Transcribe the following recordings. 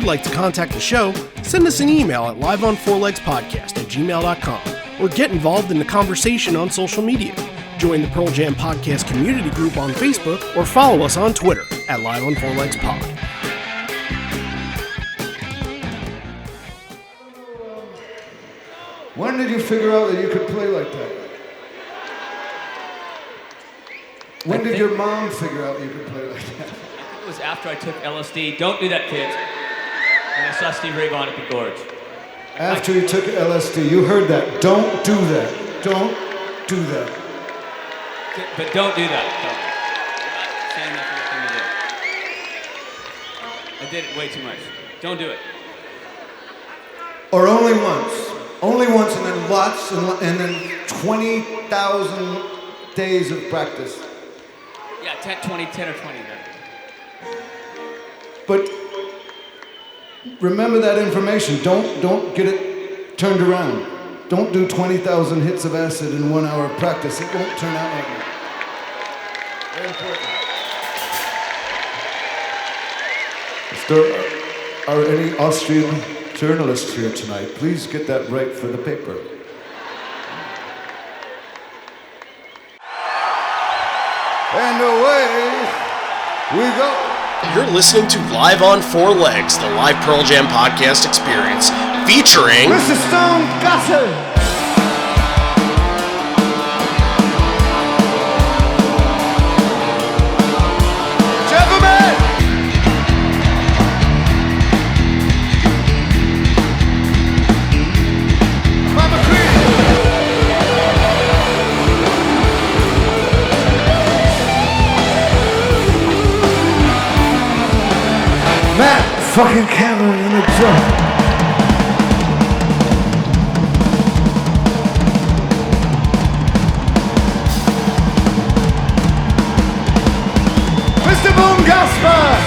like to contact the show, send us an email at liveonfourlegspodcast@gmail.com or get involved in the conversation on social media. Join the Pearl Jam Podcast community group on Facebook or follow us on Twitter at liveonfourlegspod. When did you figure out that you could play like that? When did your mom figure out you could play like that? I think it was after I took LSD. Don't do that, kids. And I saw Steve Ray Vaughan at the Gorge. After you took LSD, you heard that. Don't do that. Don't do that. But don't do that. Don't. I'm not saying that's the thing to do. I did it way too much. Don't do it. Or only once. Only once and then lots and then 20,000 days of practice. Yeah, 10 or 20 then. But remember that information. Don't get it turned around. Don't do 20,000 hits of acid in 1 hour of practice. It won't turn out like that. Very important. Are any Austrian journalists here tonight? Please get that right for the paper. And away we go. You're listening to Live on Four Legs, the live Pearl Jam podcast experience, featuring Mr. Stone Gossard. Gentlemen! Mama Queen! Matt fucking Cameron in the drum. Mr. Boom Gossard!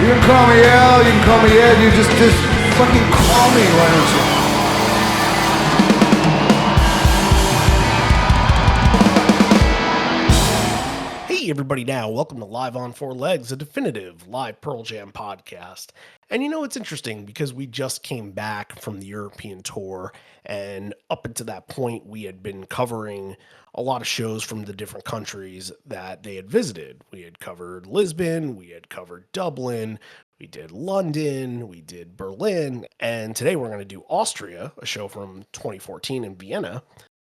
You can call me Al, you can call me Ed, you just fucking call me, why don't you? Hey everybody now, welcome to Live on Four Legs, a definitive live Pearl Jam podcast. And you know, it's interesting because we just came back from the European tour, and up until that point, we had been covering a lot of shows from the different countries that they had visited. We had covered Lisbon, we had covered Dublin, we did London, we did Berlin, and today we're going to do Austria, a show from 2014 in Vienna.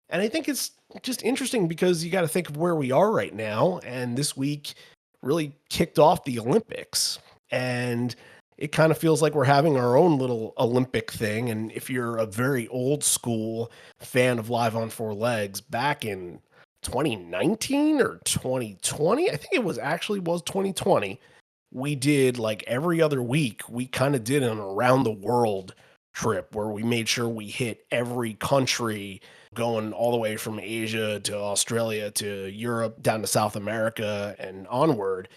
And I think it's just interesting because you got to think of where we are right now. And this week really kicked off the Olympics. And it kind of feels like we're having our own little Olympic thing. And if you're a very old school fan of Live on Four Legs, back in 2019 or 2020, I think it was 2020, we did like every other week, we kind of did an around the world trip where we made sure we hit every country, going all the way from Asia to Australia to Europe, down to South America and onward.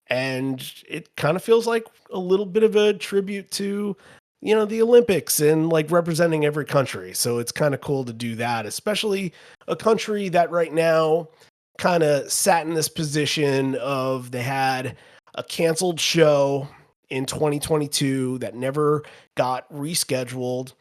And it kind of feels like a little bit of a tribute to, you know, the Olympics and like representing every country. So it's kind of cool to do that, especially a country that right now kind of sat in this position of they had a canceled show in 2022 that never got rescheduled.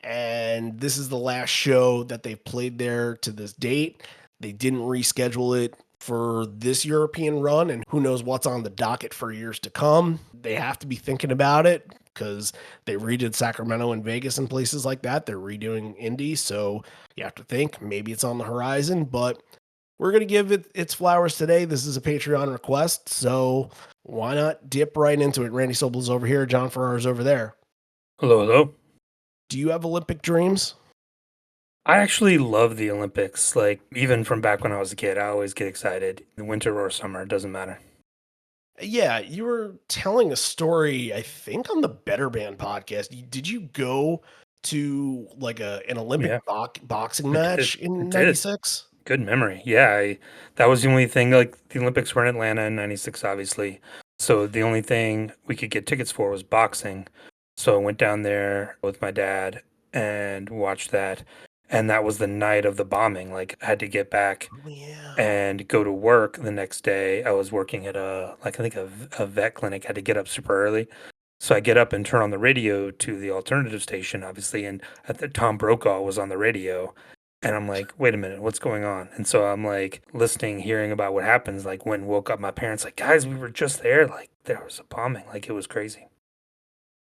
And this is the last show that they've played there to this date. They didn't reschedule it for this European run, and who knows what's on the docket for years to come. They have to be thinking about it because they redid Sacramento and Vegas and places like that. They're redoing Indy, so you have to think maybe it's on the horizon, but we're going to give it its flowers today. This is a Patreon request, so why not dip right into it? Randy Sobel's over here. John Ferrar's over there. Hello, hello. Do you have Olympic dreams? I actually love the Olympics. Like, even from back when I was a kid, I always get excited. Winter or summer, it doesn't matter. Yeah, you were telling a story, I think, on the Better Band podcast. Did you go to like an Olympic boxing match in 96? Good memory. Yeah, that was the only thing. Like, the Olympics were in Atlanta in 96, obviously. So the only thing we could get tickets for was boxing. So I went down there with my dad and watched that. And that was the night of the bombing. Like, I had to get back Oh, yeah. and go to work the next day. I was working at I think a vet clinic. I had to get up super early. So I get up and turn on the radio to the alternative station, obviously, and at the Tom Brokaw was on the radio. And I'm like, wait a minute, what's going on? And so I'm like listening, hearing about what happens. Like when woke up my parents, like, guys, we were just there. Like there was a bombing. Like it was crazy.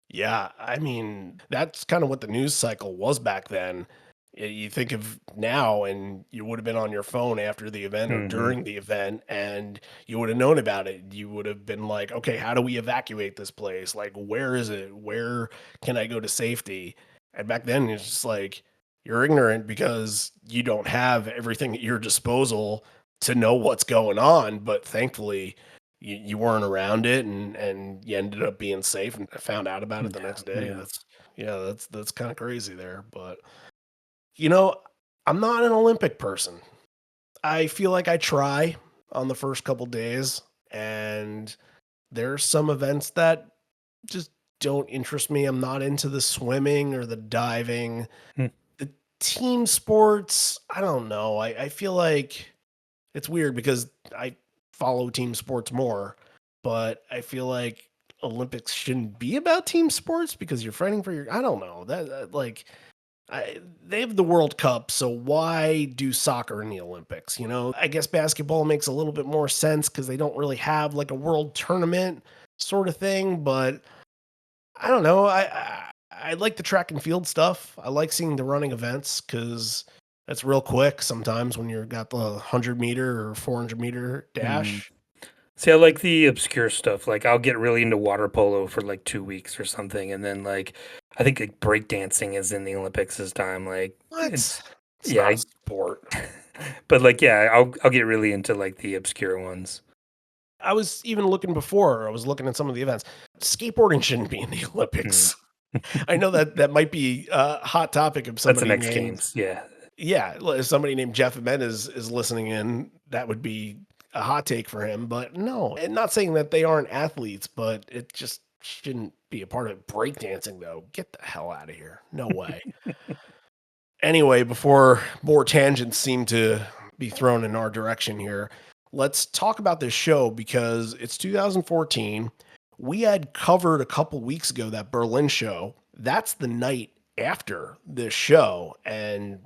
Yeah, I mean, that's kind of what the news cycle was back then. You think of now, and you would have been on your phone after the event or Hmm. during the event, and you would have known about it. You would have been like, okay, how do we evacuate this place? Like, where is it? Where can I go to safety? And back then, it's just like, you're ignorant because you don't have everything at your disposal to know what's going on. But thankfully, you weren't around it, and you ended up being safe and found out about it the Yeah, next day. yeah. That's kind of crazy there. But you know, I'm not an Olympic person. I feel like I try on the first couple days, and there's some events that just don't interest me. I'm not into the swimming or the diving. Hmm. The team sports, I don't know. I feel like it's weird because I follow team sports more, but I feel like Olympics shouldn't be about team sports because you're fighting for your. I don't know that like they have the World Cup, so why do soccer in the Olympics? You know, I guess basketball makes a little bit more sense because they don't really have like a world tournament sort of thing. But I don't know. I like the track and field stuff. I like seeing the running events because it's real quick sometimes when you've got the 100 meter or 400 meter Mm. dash. See, I like the obscure stuff. Like I'll get really into water polo for like 2 weeks or something, and then like I think like breakdancing is in the Olympics this time. Like it's What? It's yeah, not a sport. but like yeah, I'll get really into like the obscure ones. I was even looking before. I was looking at some of the events. Skateboarding shouldn't be in the Mm. Olympics. I know that that might be a hot topic if That's the somebody next named, games. Yeah. yeah, if somebody named Jeff Menez is listening in, that would be a hot take for him. But no, and not saying that they aren't athletes, but it just shouldn't be a part of breakdancing, though. Get the hell out of here. No way. Anyway, before more tangents seem to be thrown in our direction here, let's talk about this show because it's 2014. We had covered a couple weeks ago that Berlin show. That's the night after this show. And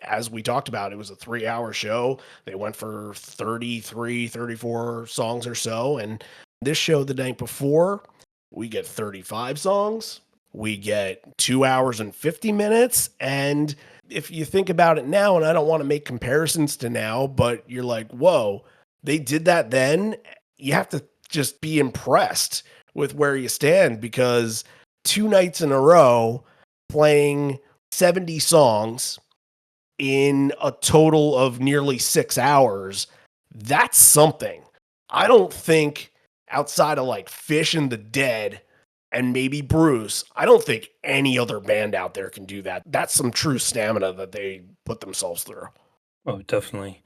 as we talked about, it was a 3 hour show. They went for 33, 34 songs or so. And this show the night before, we get 35 songs. We get 2 hours and 50 minutes. And if you think about it now, and I don't want to make comparisons to now, but you're like, whoa, they did that then. You have to just be impressed with where you stand because 2 nights in a row playing 70 songs in a total of nearly 6 hours, that's something. I don't think outside of like Fish and the Dead and maybe Bruce, I don't think any other band out there can do that. That's some true stamina that they put themselves through. Oh, definitely.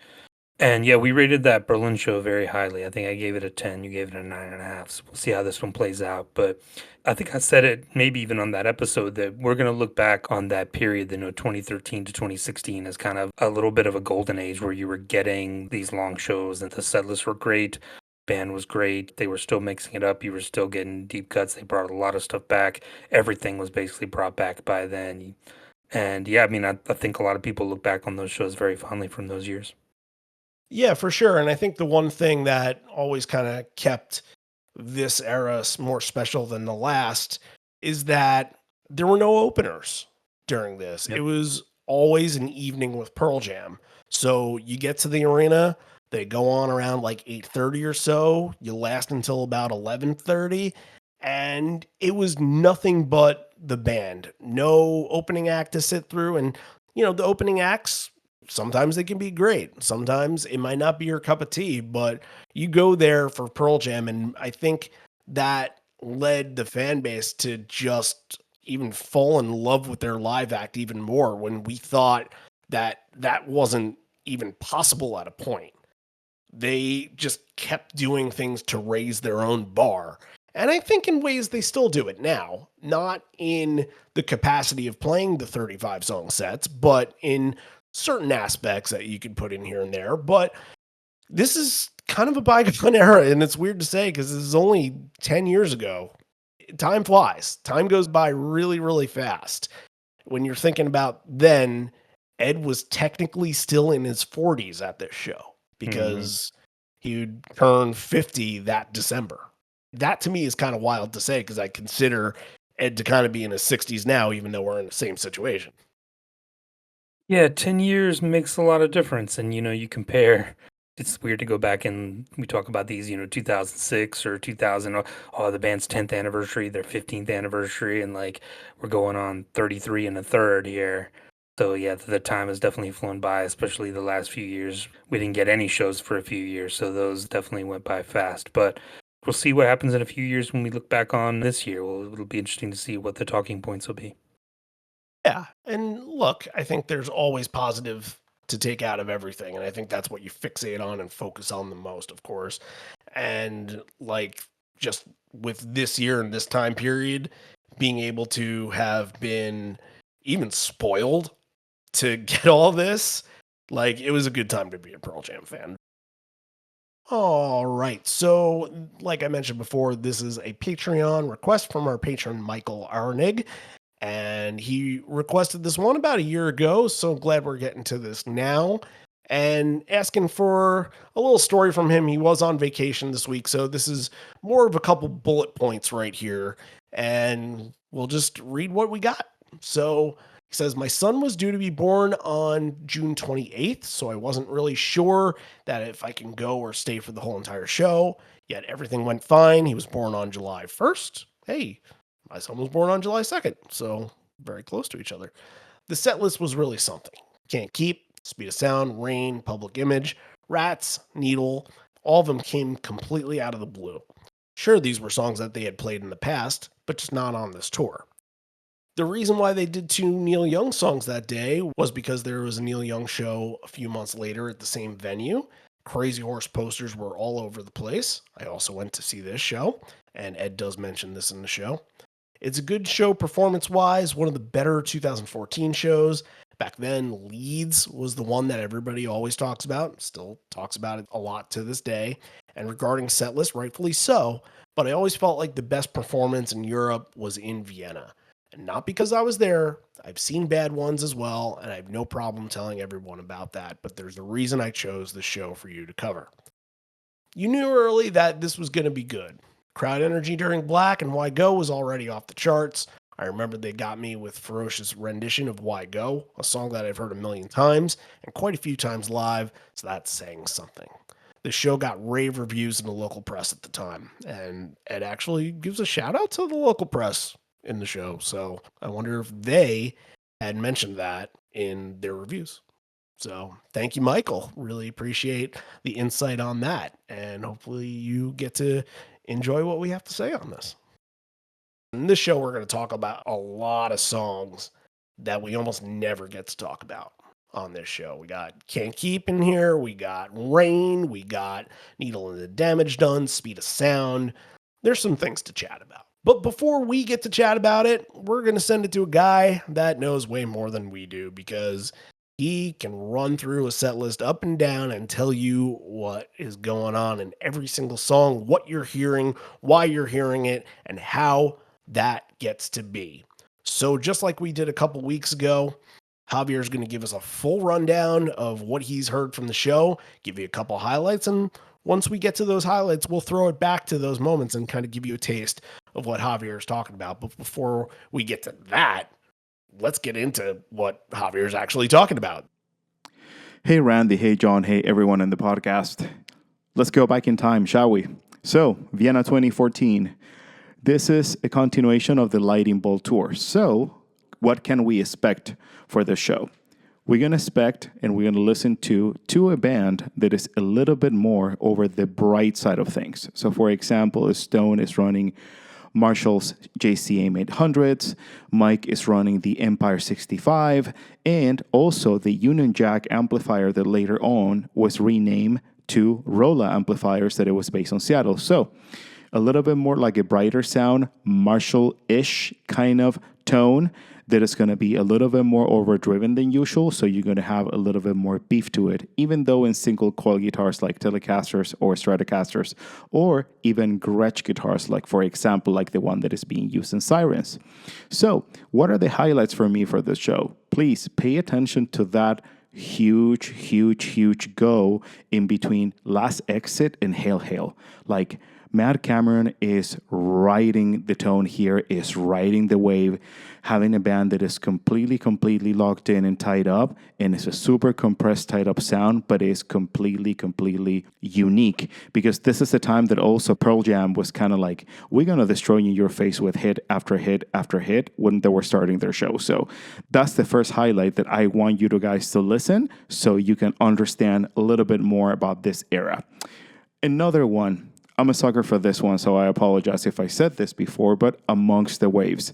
And yeah, we rated that Berlin show very highly. I think I gave it a 10. You gave it a 9.5. So we'll see how this one plays out. But I think I said it maybe even on that episode that we're going to look back on that period, 2013 to 2016, as kind of a little bit of a golden age where you were getting these long shows and the set lists were great. Band was great. They were still mixing it up. You were still getting deep cuts. They brought a lot of stuff back. Everything was basically brought back by then. And yeah, I mean, I think a lot of people look back on those shows very fondly from those years. Yeah, for sure. And I think the one thing that always kind of kept this era more special than the last is that there were no openers during this. It Yep. was always an evening with Pearl Jam. So you get to the arena, they go on around like 8:30 or so, you last until about 11:30, and it was nothing but the band. No opening act to sit through, and the opening acts, sometimes they can be great. Sometimes it might not be your cup of tea, but you go there for Pearl Jam. And I think that led the fan base to just even fall in love with their live act even more when we thought that that wasn't even possible at a point. They just kept doing things to raise their own bar. And I think in ways they still do it now, not in the capacity of playing the 35 song sets, but in certain aspects that you could put in here and there. But this is kind of a bygone era, and it's weird to say because this is only 10 years ago. Time flies. Time goes by really, really fast. When you're thinking about then, Ed was technically still in his 40s at this show because he'd turn 50 that December. That to me is kind of wild to say because I consider Ed to kind of be in his 60s now, even though we're in the same situation. Yeah, 10 years makes a lot of difference. And, you compare, it's weird to go back and we talk about these, 2006 or 2000, the band's 10th anniversary, their 15th anniversary, and like we're going on 33 and a third here. So yeah, the time has definitely flown by, especially the last few years. We didn't get any shows for a few years, so those definitely went by fast. But we'll see what happens in a few years when we look back on this year. It'll be interesting to see what the talking points will be. Yeah. And look, I think there's always positive to take out of everything. And I think that's what you fixate on and focus on the most, of course. And like just with this year and this time period, being able to have been even spoiled to get all this, like it was a good time to be a Pearl Jam fan. All right. So, like I mentioned before, this is a Patreon request from our patron, Michael Arnig. And he requested this one about a year ago. So glad we're getting to this now. And asking for a little story from him. He was on vacation this week. So this is more of a couple bullet points right here. And we'll just read what we got. So he says, my son was due to be born on June 28th, so I wasn't really sure that if I can go or stay for the whole entire show, yet everything went fine. He was born on July 1st. Hey, my son was born on July 2nd, so very close to each other. The set list was really something. Can't Keep, Speed of Sound, Rain, Public Image, Rats, Needle, all of them came completely out of the blue. Sure, these were songs that they had played in the past, but just not on this tour. The reason why they did 2 Neil Young songs that day was because there was a Neil Young show a few months later at the same venue. Crazy Horse posters were all over the place. I also went to see this show, and Ed does mention this in the show. It's a good show performance-wise, one of the better 2014 shows. Back then, Leeds was the one that everybody always talks about, still talks about it a lot to this day. And regarding setlist, rightfully so, but I always felt like the best performance in Europe was in Vienna. And not because I was there. I've seen bad ones as well, and I have no problem telling everyone about that, but there's a reason I chose the show for you to cover. You knew early that this was going to be good. Crowd energy during Black and Why Go was already off the charts. I remember they got me with Ferocious rendition of Why Go, a song that I've heard a million times, and quite a few times live, so that's saying something. The show got rave reviews in the local press at the time, and Ed actually gives a shout out to the local press in the show. So I wonder if they had mentioned that in their reviews. So thank you, Michael. Really appreciate the insight on that. And hopefully you get to enjoy what we have to say on this. In this show, we're going to talk about a lot of songs that we almost never get to talk about on this show. We got Can't Keep in here. We got Rain. We got Needle and the Damage Done, Speed of Sound. There's some things to chat about. But before we get to chat about it, we're going to send it to a guy that knows way more than we do because he can run through a set list up and down and tell you what is going on in every single song, what you're hearing, why you're hearing it, and how that gets to be. So just like we did a couple weeks ago, Javier's going to give us a full rundown of what he's heard from the show, give you a couple highlights, and once we get to those highlights, we'll throw it back to those moments and kind of give you a taste of what Javier is talking about. But before we get to that, let's get into what Javier is actually talking about. Hey, Randy. Hey, John. Hey, everyone in the podcast. Let's go back in time, shall we? So, Vienna 2014. This is a continuation of the Lightning Bolt tour. So, what can we expect for this show? We're going to expect and we're going to listen to a band that is a little bit more over the bright side of things. So, for example, Stone is running Marshall's JCM 800s, Mike is running the Empire 65, and also the Union Jack amplifier that later on was renamed to Rolla amplifiers that it was based on Seattle. So, a little bit more like a brighter sound, Marshall-ish kind of tone that is going to be a little bit more overdriven than usual. So you're going to have a little bit more beef to it, even though in single coil guitars like Telecasters or Stratocasters, or even Gretsch guitars, like for example, like the one that is being used in Sirens. So what are the highlights for me for this show? Please pay attention to that huge go in between Last Exit and Hail Hail. Like, Matt Cameron is riding the tone here, is riding the wave, having a band that is completely locked in and tied up, and it's a super compressed, tied up sound, but is completely unique, because this is the time that also Pearl Jam was kind of like, we're going to destroy you in your face with hit after hit after hit when they were starting their show. So that's the first highlight that I want you to guys to listen so you can understand a little bit more about this era. Another one, I'm a sucker for this one, so I apologize if I said this before, but Amongst the Waves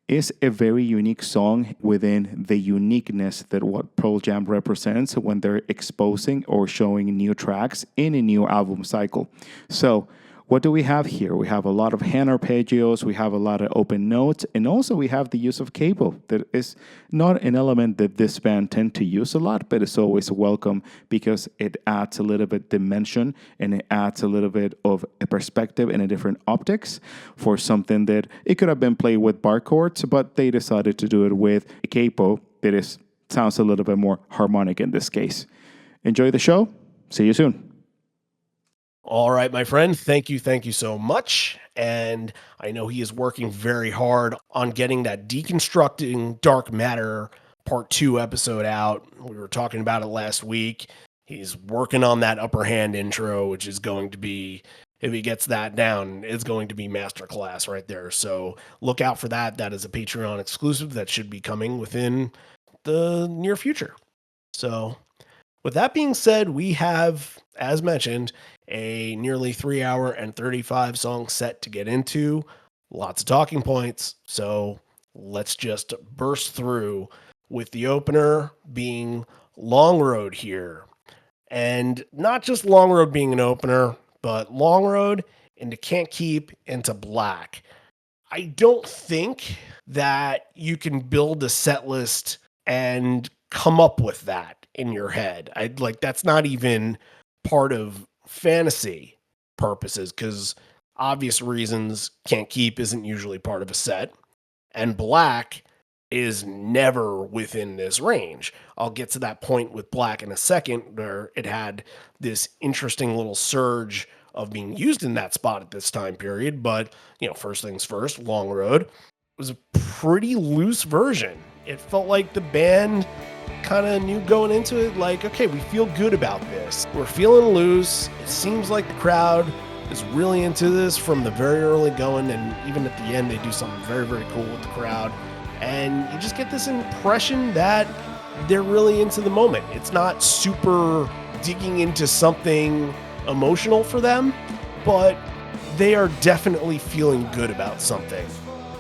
is a very unique song within the uniqueness that what Pearl Jam represents when they're exposing or showing new tracks in a new album cycle. So what do we have here? We have a lot of hand arpeggios, we have a lot of open notes, and also we have the use of capo. That is not an element that this band tend to use a lot, but it's always welcome because it adds a little bit dimension and it adds a little bit of a perspective and a different optics for something that it could have been played with bar chords, but they decided to do it with a capo that sounds a little bit more harmonic in this case. Enjoy the show. See you soon. All right, my friend, thank you so much. And I know he is working very hard on getting that Deconstructing Dark Matter Part 2 episode out. We were talking about it last week. He's working on that upper hand intro, which is going to be, if he gets that down, it's going to be masterclass right there. So look out for that. That is a Patreon exclusive that should be coming within the near future. So with that being said, we have, as mentioned, a nearly 3 hour and 35 song set to get into. Lots of talking points. So let's just burst through with the opener being Long Road here. And not just Long Road being an opener, but Long Road into Can't Keep into Black. I don't think that you can build a set list and come up with that in your head. That's not even part of fantasy purposes, because obvious reasons Can't Keep isn't usually part of a set, and Black is never within this range. I'll get to that point with Black in a second, where it had this interesting little surge of being used in that spot at this time period. But, first things first, Long Road was a pretty loose version. It felt like the band kind of knew going into it, like, okay, we feel good about this. We're feeling loose. It seems like the crowd is really into this from the very early going, and even at the end, they do something very, very cool with the crowd. And you just get this impression that they're really into the moment. It's not super digging into something emotional for them, but they are definitely feeling good about something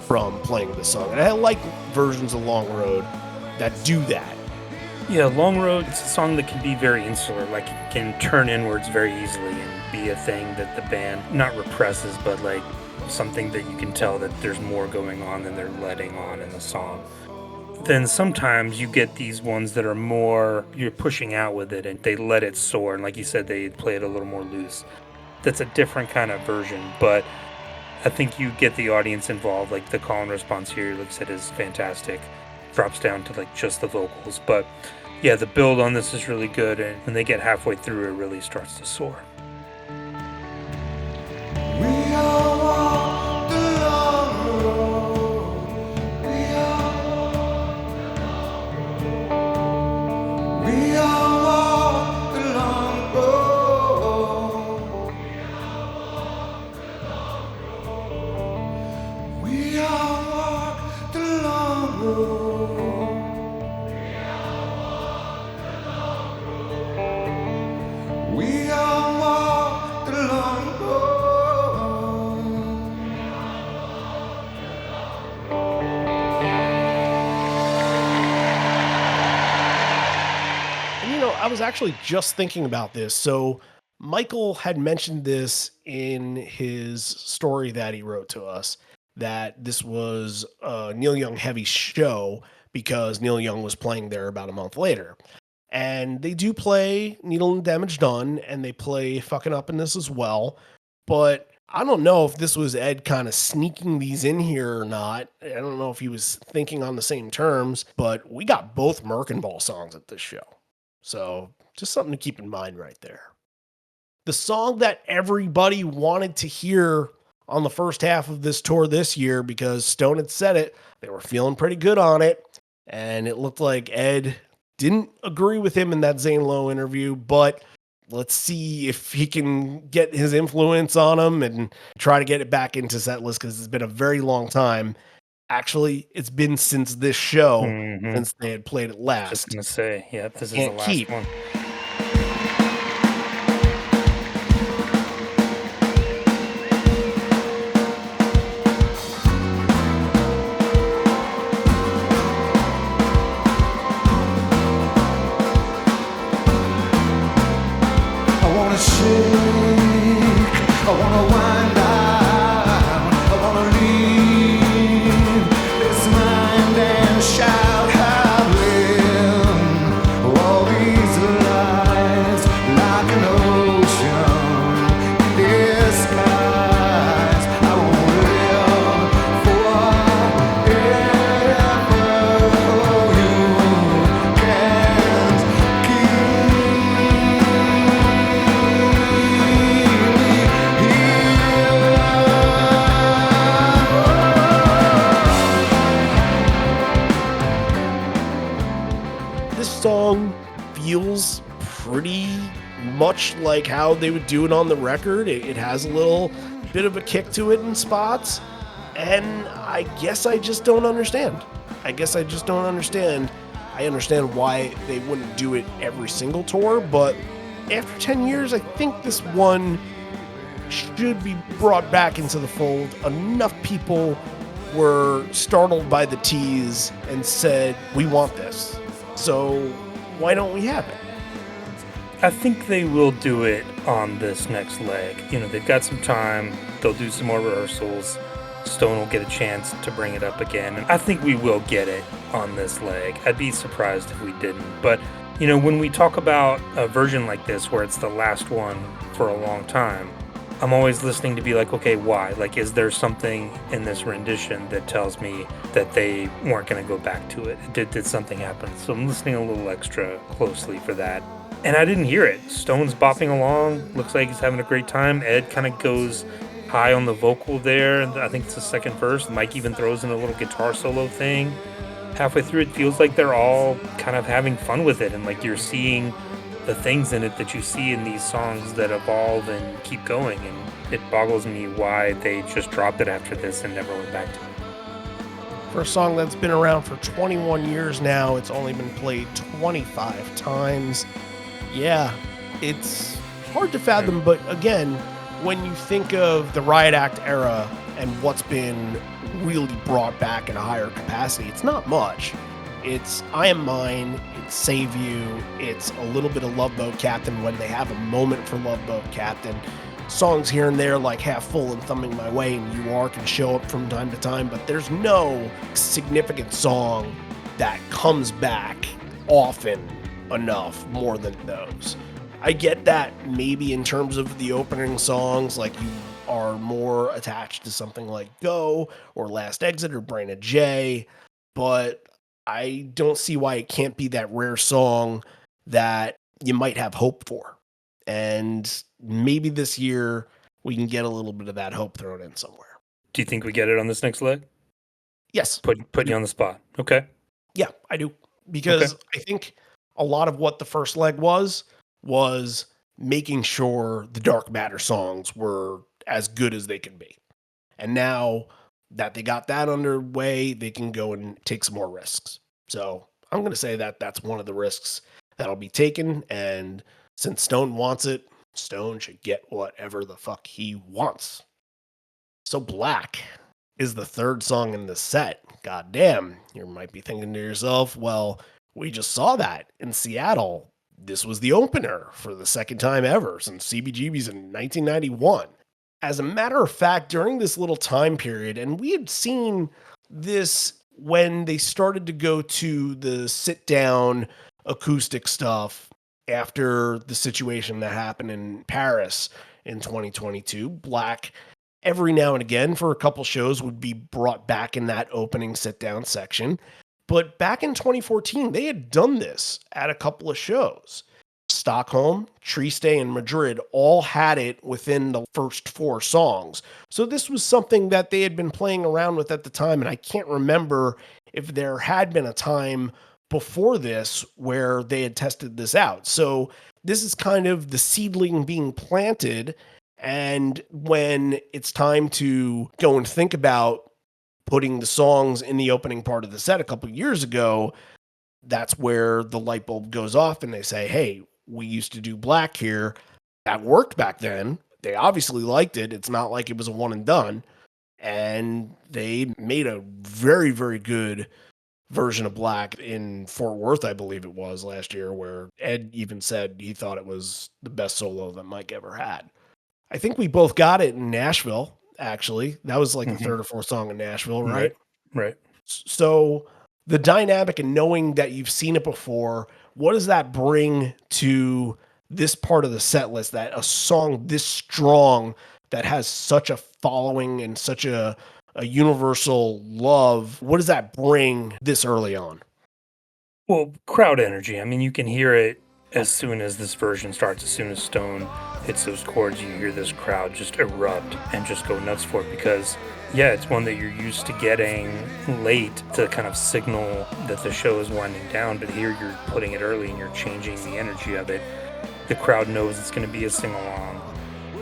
from playing this song. And I like versions of Long Road that do that. Yeah, Long Road, it's a song that can be very insular, like it can turn inwards very easily and be a thing that the band not represses, but like something that you can tell that there's more going on than they're letting on in the song. Then sometimes you get these ones that are more, you're pushing out with it and they let it soar, and like you said, they play it a little more loose. That's a different kind of version, but I think you get the audience involved. Like the call and response here, like I said, is fantastic. Drops down to like just the vocals, but yeah, the build on this is really good, and when they get halfway through, it really starts to soar. We all walk the long road. We all walk the long road. We all walk the long road. We all walk the long road. And I was actually just thinking about this. So Michael had mentioned this in his story that he wrote to us, that this was a Neil Young heavy show because Neil Young was playing there about a month later. And they do play Needle and Damage Done, and they play Fucking Up in this as well. But I don't know if this was Ed kind of sneaking these in here or not. I don't know if he was thinking on the same terms, but we got both Merkinball songs at this show. So just something to keep in mind right there. The song that everybody wanted to hear on the first half of this tour this year, because Stone had said it, they were feeling pretty good on it. And it looked like Ed didn't agree with him in that Zane Lowe interview, but let's see if he can get his influence on him and try to get it back into set list, because it's been a very long time. Actually, it's been since this show, since they had played it last. Just gonna say, yeah, this is the Can't last keep. one. I wanna shake, I wanna wind down, I wanna leave this mind and shout howling all these lies like an ocean in disguise. I won't live forever. You can't This song feels pretty much like how they would do it on the record. It has a little bit of a kick to it in spots, and I guess I just don't understand. I understand why they wouldn't do it every single tour, but after 10 years, I think this one should be brought back into the fold. Enough people were startled by the tease and said, we want this. So why don't we have it? I think they will do it on this next leg. You know, they've got some time. They'll do some more rehearsals. Stone will get a chance to bring it up again. And I think we will get it on this leg. I'd be surprised if we didn't. But, you know, when we talk about a version like this where it's the last one for a long time, I'm always listening to be like, okay, why? Like, is there something in this rendition that tells me that they weren't going to go back to it? Did something happen? So I'm listening a little extra closely for that. And I didn't hear it. Stone's bopping along. Looks like he's having a great time. Ed kind of goes high on the vocal there. I think it's the second verse. Mike even throws in a little guitar solo thing. Halfway through, it feels like they're all kind of having fun with it. And like you're seeing the things in it that you see in these songs that evolve and keep going. And it boggles me why they just dropped it after this and never went back to it. For a song that's been around for 21 years now, it's only been played 25 times. Yeah, it's hard to fathom, but again, when you think of the Riot Act era and what's been really brought back in a higher capacity, it's not much. It's I Am Mine, it's Save You, it's a little bit of Love Boat Captain when they have a moment for Love Boat Captain. Songs here and there like Half Full and Thumbing My Way and You Are can show up from time to time, but there's no significant song that comes back often enough more than those. I get that maybe in terms of the opening songs, like you are more attached to something like Go or Last Exit or Brain of J, but I don't see why it can't be that rare song that you might have hope for. And maybe this year we can get a little bit of that hope thrown in somewhere. Do you think we get it on this next leg? Yes. Put you on the spot. Okay. Yeah, I do. Because I think a lot of what the first leg was making sure the Dark Matter songs were as good as they could be. And now that they got that underway, they can go and take some more risks. So I'm going to say that that's one of the risks that'll be taken. And since Stone wants it, Stone should get whatever the fuck he wants. So Black is the third song in the set. God damn, you might be thinking to yourself, well, we just saw that in Seattle. this was the opener for the second time ever since CBGB's in 1991. As a matter of fact, during this little time period, and we had seen this when they started to go to the sit down acoustic stuff after the situation that happened in Paris in 2022, Black every now and again for a couple shows would be brought back in that opening sit down section. But back in 2014, they had done this at a couple of shows. Stockholm, Trieste, and Madrid all had it within the first 4 songs. So this was something that they had been playing around with at the time, and I can't remember if there had been a time before this where they had tested this out. So this is kind of the seedling being planted, and when it's time to go and think about putting the songs in the opening part of the set a couple years ago, that's where the light bulb goes off and they say, hey, we used to do Black here. That worked back then. They obviously liked it. It's not like it was a one and done. And they made a very, very good version of Black in Fort Worth, I believe it was last year, where Ed even said he thought it was the best solo that Mike ever had. I think we both got it in Nashville, actually. That was like the third or fourth song in Nashville, right? Right. So the dynamic and knowing that you've seen it before, what does that bring to this part of the set list, that a song this strong that has such a following and such a universal love, what does that bring this early on? Well, crowd energy. I mean, you can hear it as soon as this version starts, as soon as Stone hits those chords, you hear this crowd just erupt and just go nuts for it because, yeah, it's one that you're used to getting late to kind of signal that the show is winding down, but here you're putting it early and you're changing the energy of it. The crowd knows it's going to be a sing-along.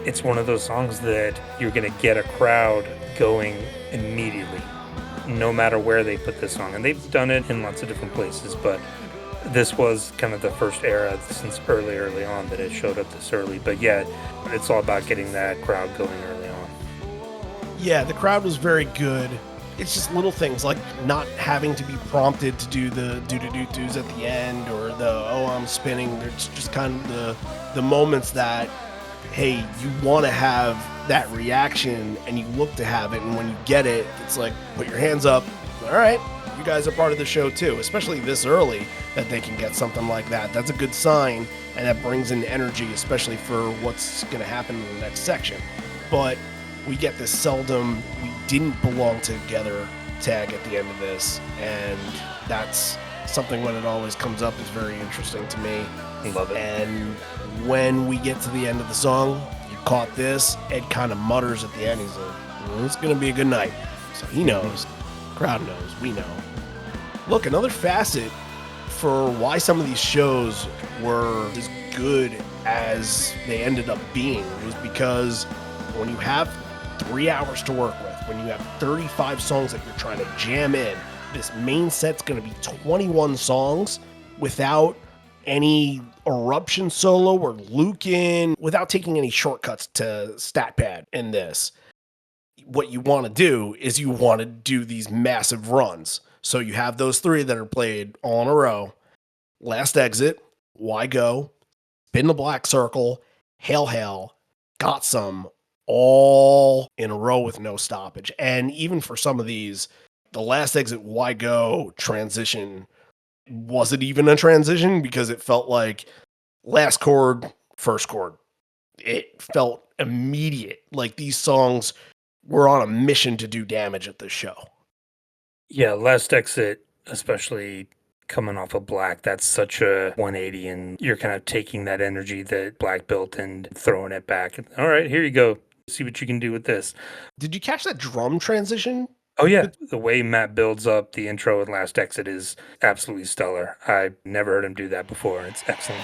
It's one of those songs that you're going to get a crowd going immediately, no matter where they put this song. And they've done it in lots of different places, but this was kind of the first era since early on that it showed up this early. But yeah, it's all about getting that crowd going early on. Yeah, the crowd was very good. It's just little things like not having to be prompted to do the do-do-do-dos at the end or the, oh, I'm spinning. It's just kind of the moments that, hey, you want to have that reaction and you look to have it. And when you get it, it's like, put your hands up. All right, you guys are part of the show too, especially this early, that they can get something like that. That's a good sign, and that brings in energy, especially for what's going to happen in the next section. But we get this seldom we didn't belong together tag at the end of this, and that's something when it always comes up is very interesting to me. Love it. And when we get to the end of the song, you caught this, Ed kind of mutters at the end, he's like, well, it's going to be a good night. So he knows, crowd knows, we know. Look, another facet for why some of these shows were as good as they ended up being was because when you have 3 hours to work with, when you have 35 songs that you're trying to jam in, this main set's going to be 21 songs without any eruption solo or Luke-in, without taking any shortcuts to stat pad in this. What you want to do is you want to do these massive runs. So you have those 3 that are played all in a row. Last Exit, Why Go, Spin the Black Circle, Hail Hail, Got Some, all in a row with no stoppage. And even for some of these, the Last Exit, Why Go transition wasn't even a transition because it felt like last chord, first chord. It felt immediate. Like these songs were on a mission to do damage at this show. Yeah, Last Exit, especially coming off of Black, that's such a 180, and you're kind of taking that energy that Black built and throwing it back. All right, here you go. See what you can do with this. Did you catch that drum transition? Oh, yeah. The way Matt builds up the intro with Last Exit is absolutely stellar. I've never heard him do that before. It's excellent.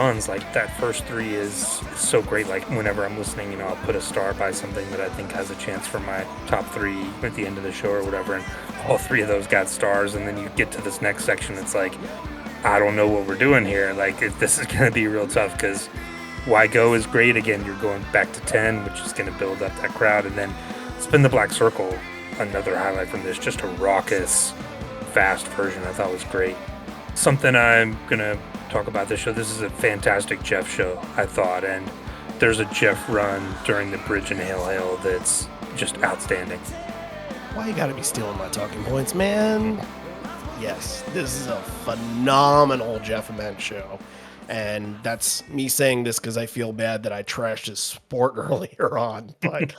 runs, like that first three is so great. Like whenever I'm listening, you know, I'll put a star by something that I think has a chance for my top three at the end of the show or whatever, and all three of those got stars. And then you get to this next section, it's like, I don't know what we're doing here. Like this is going to be real tough because Why Go is great. Again, you're going back to 10, which is going to build up that crowd. And then Spin the Black Circle, another highlight from this, just a raucous, fast version I thought was great. Something I'm going to talk about this show. This is a fantastic Jeff show, I thought. And there's a Jeff run during the bridge in Hail Hail that's just outstanding. Why you gotta be stealing my talking points, man? Yes, this is a phenomenal Jeff Ament show. And that's me saying this because I feel bad that I trashed his sport earlier on. But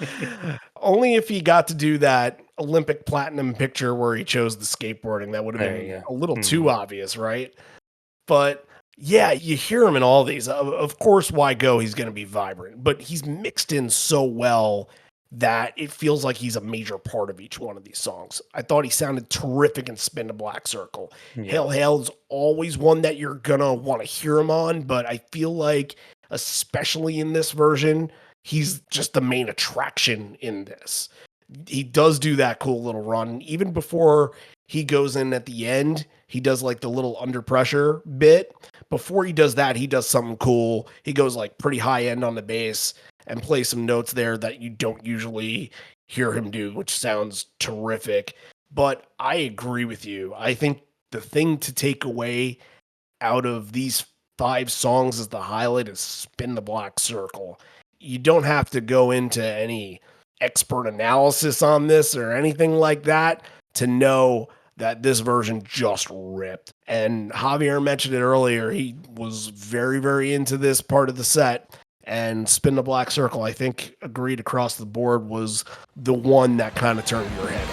only if he got to do that Olympic platinum picture where he chose the skateboarding. That would have been a little too obvious, right? But yeah, you hear him in all these. Of course, Why Go, he's going to be vibrant. But he's mixed in so well that it feels like he's a major part of each one of these songs. I thought he sounded terrific in Spin the Black Circle. Yeah. Hail Hail is always one that you're going to want to hear him on, but I feel like, especially in this version, he's just the main attraction in this. He does do that cool little run. Even before he goes in at the end, he does like the little under pressure bit. Before he does that, he does something cool. He goes like pretty high end on the bass and play some notes there that you don't usually hear him do, which sounds terrific. But I agree with you. I think the thing to take away out of these 5 songs as the highlight is Spin the Black Circle. You don't have to go into any expert analysis on this or anything like that to know that this version just ripped. And Javier mentioned it earlier. He was very, very into this part of the set. And Spin the Black Circle, I think, agreed across the board, was the one that kind of turned your head.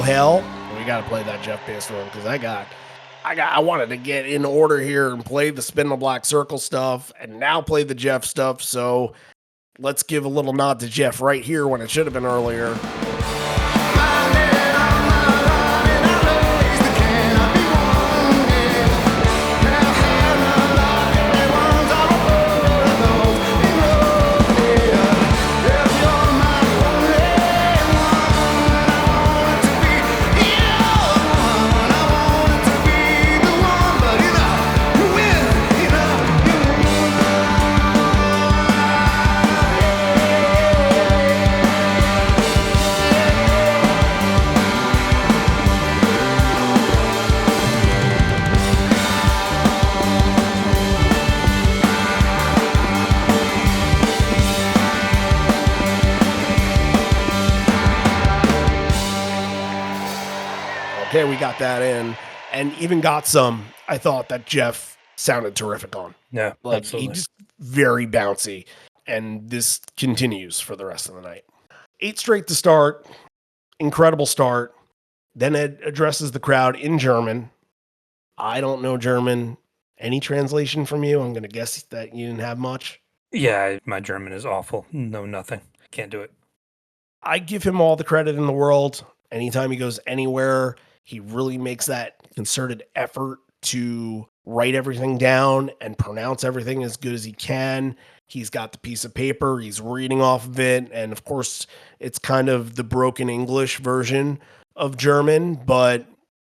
Hell, we got to play that Jeff bass one because I wanted to get in order here and play the Spin the Black Circle stuff and now play the Jeff stuff. So let's give a little nod to Jeff right here when it should have been earlier. Okay, we got that in, and even got some. I thought that Jeff sounded terrific on. Yeah, like absolutely. He just very bouncy, and this continues for the rest of the night. 8 straight to start, incredible start. Then it addresses the crowd in German. I don't know German. Any translation from you? I'm going to guess that you didn't have much. Yeah, my German is awful. No, nothing. Can't do it. I give him all the credit in the world. Anytime he goes anywhere, he really makes that concerted effort to write everything down and pronounce everything as good as he can. He's got the piece of paper, he's reading off of it, and of course, it's kind of the broken English version of German, but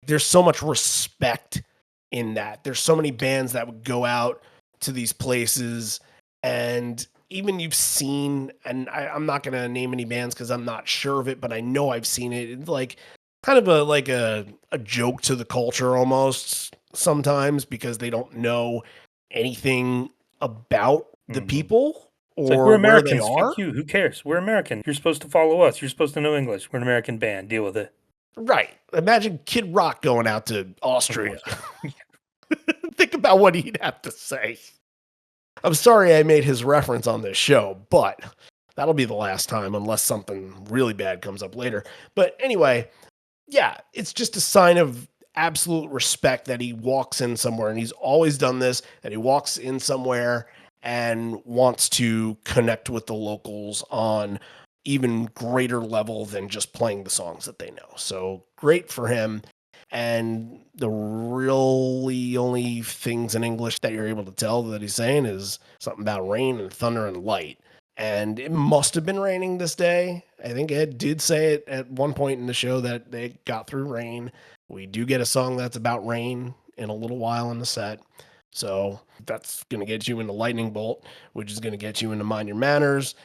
there's so much respect in that. There's so many bands that would go out to these places, and even you've seen, and I'm not going to name any bands because I'm not sure of it, but I know I've seen it. It's like kind of a joke to the culture almost sometimes because they don't know anything about the people It's like, we're or where they Americans. are. Fuck you. Who cares? We're American. You're supposed to follow us. You're supposed to know English. We're an American band. Deal with it. Right. Imagine Kid Rock going out to Oh Austria. Think about what he'd have to say. I'm sorry I made his reference on this show, but that'll be the last time unless something really bad comes up later. But anyway, yeah, it's just a sign of absolute respect that he walks in somewhere, and he's always done this, that he walks in somewhere and wants to connect with the locals on even greater level than just playing the songs that they know. So great for him. And the really only things in English that you're able to tell that he's saying is something about rain and thunder and light. And it must have been raining this day. I think Ed did say it at one point in the show that they got through rain. We do get a song that's about rain in a little while in the set. So that's going to get you into Lightning Bolt, which is going to get you into Mind Your Manners.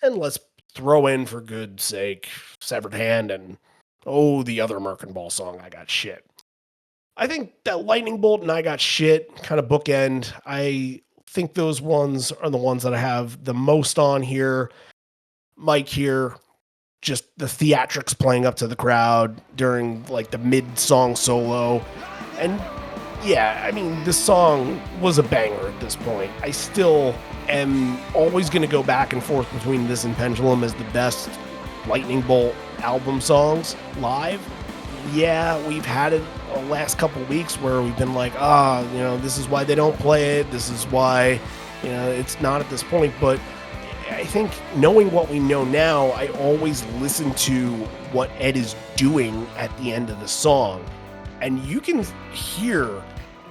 And let's throw in, for good sake, Severed Hand and, the other Merkin Ball song, I Got Shit. I think that Lightning Bolt and I Got Shit kind of bookend. I think those ones are the ones that I have the most on here. Mike here, just the theatrics playing up to the crowd during like the mid-song solo. And yeah, I mean, this song was a banger at this point. I still am always going to go back and forth between this and Pendulum as the best Lightning Bolt album songs live. Yeah, we've had it the last couple weeks where we've been like, this is why they don't play it. This is why, it's not at this point. But I think knowing what we know now, I always listen to what Ed is doing at the end of the song. And you can hear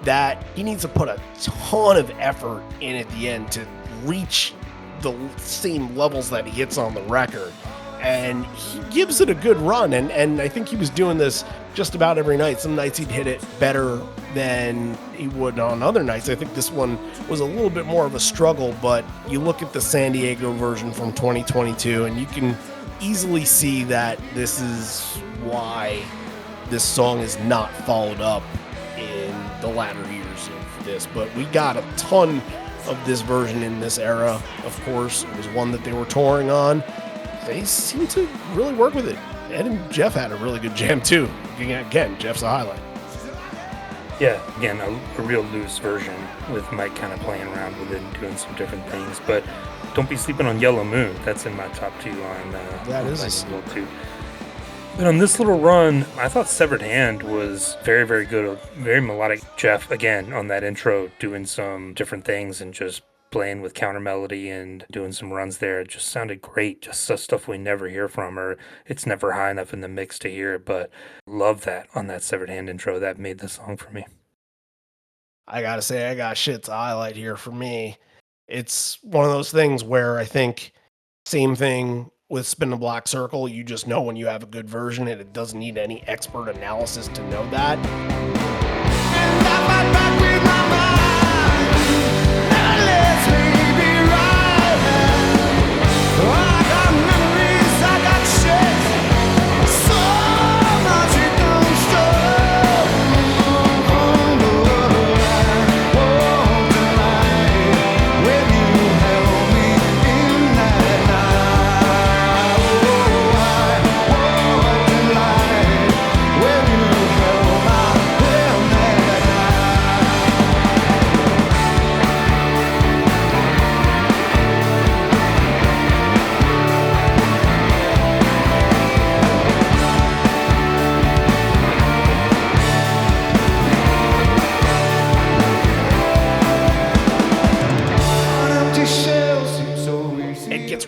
that he needs to put a ton of effort in at the end to reach the same levels that he hits on the record. And he gives it a good run. And I think he was doing this just about every night. Some nights he'd hit it better than he would on other nights. I think this one was a little bit more of a struggle, but you look at the San Diego version from 2022 and you can easily see that this is why this song is not followed up in the latter years of this. But we got a ton of this version in this era. Of course, it was one that they were touring on. They seem to really work with it. Ed and Jeff had a really good jam too. Again, Jeff's a highlight. Yeah, again, a real loose version with Mike kind of playing around with it and doing some different things. But don't be sleeping on Yellow Moon. That's in my top two on that is Lightning Bolt too. But on this little run, I thought Severed Hand was very, very good. Very melodic. Jeff, again, on that intro, doing some different things and just playing with counter melody and doing some runs there. It just sounded great. Just stuff we never hear from, or it's never high enough in the mix to hear it. But love that on that Severed Hand intro. That made the song for me. I gotta say, I Got Shit's a highlight here for me. It's one of those things where I think same thing with Spin the Black Circle. You just know when you have a good version and it doesn't need any expert analysis to know that. And I fight back with my mind. Never lets me be right. I got memories, I got shit. So much it don't show.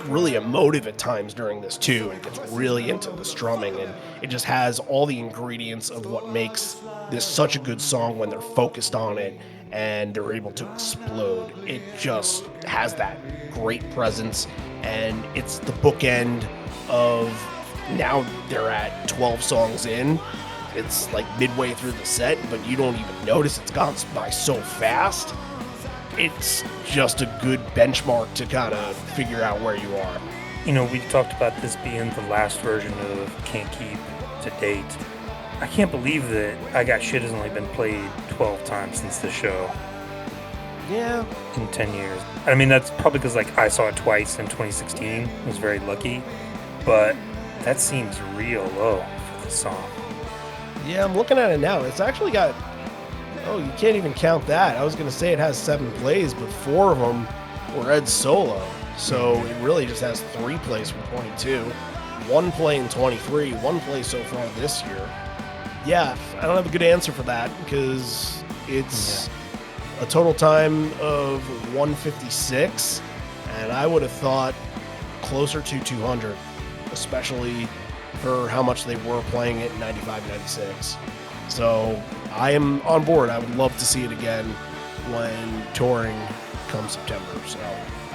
Really emotive at times during this too, and gets really into the strumming, and it just has all the ingredients of what makes this such a good song when they're focused on it and they're able to explode. It just has that great presence, and it's the bookend of now they're at 12 songs in, it's like midway through the set, but you don't even notice it's gone by so fast. It's just a good benchmark to kind of figure out where you are. You know, we talked about this being the last version of Can't Keep to date. I can't believe that I Got Shit has only been played 12 times since the show. Yeah. In 10 years. I mean, that's probably because, like, I saw it twice in 2016. I was very lucky. But that seems real low for the song. Yeah, I'm looking at it now. It's actually got... Oh, you can't even count that. I was going to say it has 7 plays, but 4 of them were Ed's solo. So it really just has 3 plays from 22. 1 play in 23, 1 play so far this year. Yeah, I don't have a good answer for that because it's a total time of 156, and I would have thought closer to 200, especially for how much they were playing it in 95, 96. So I am on board. I would love to see it again when touring comes September, so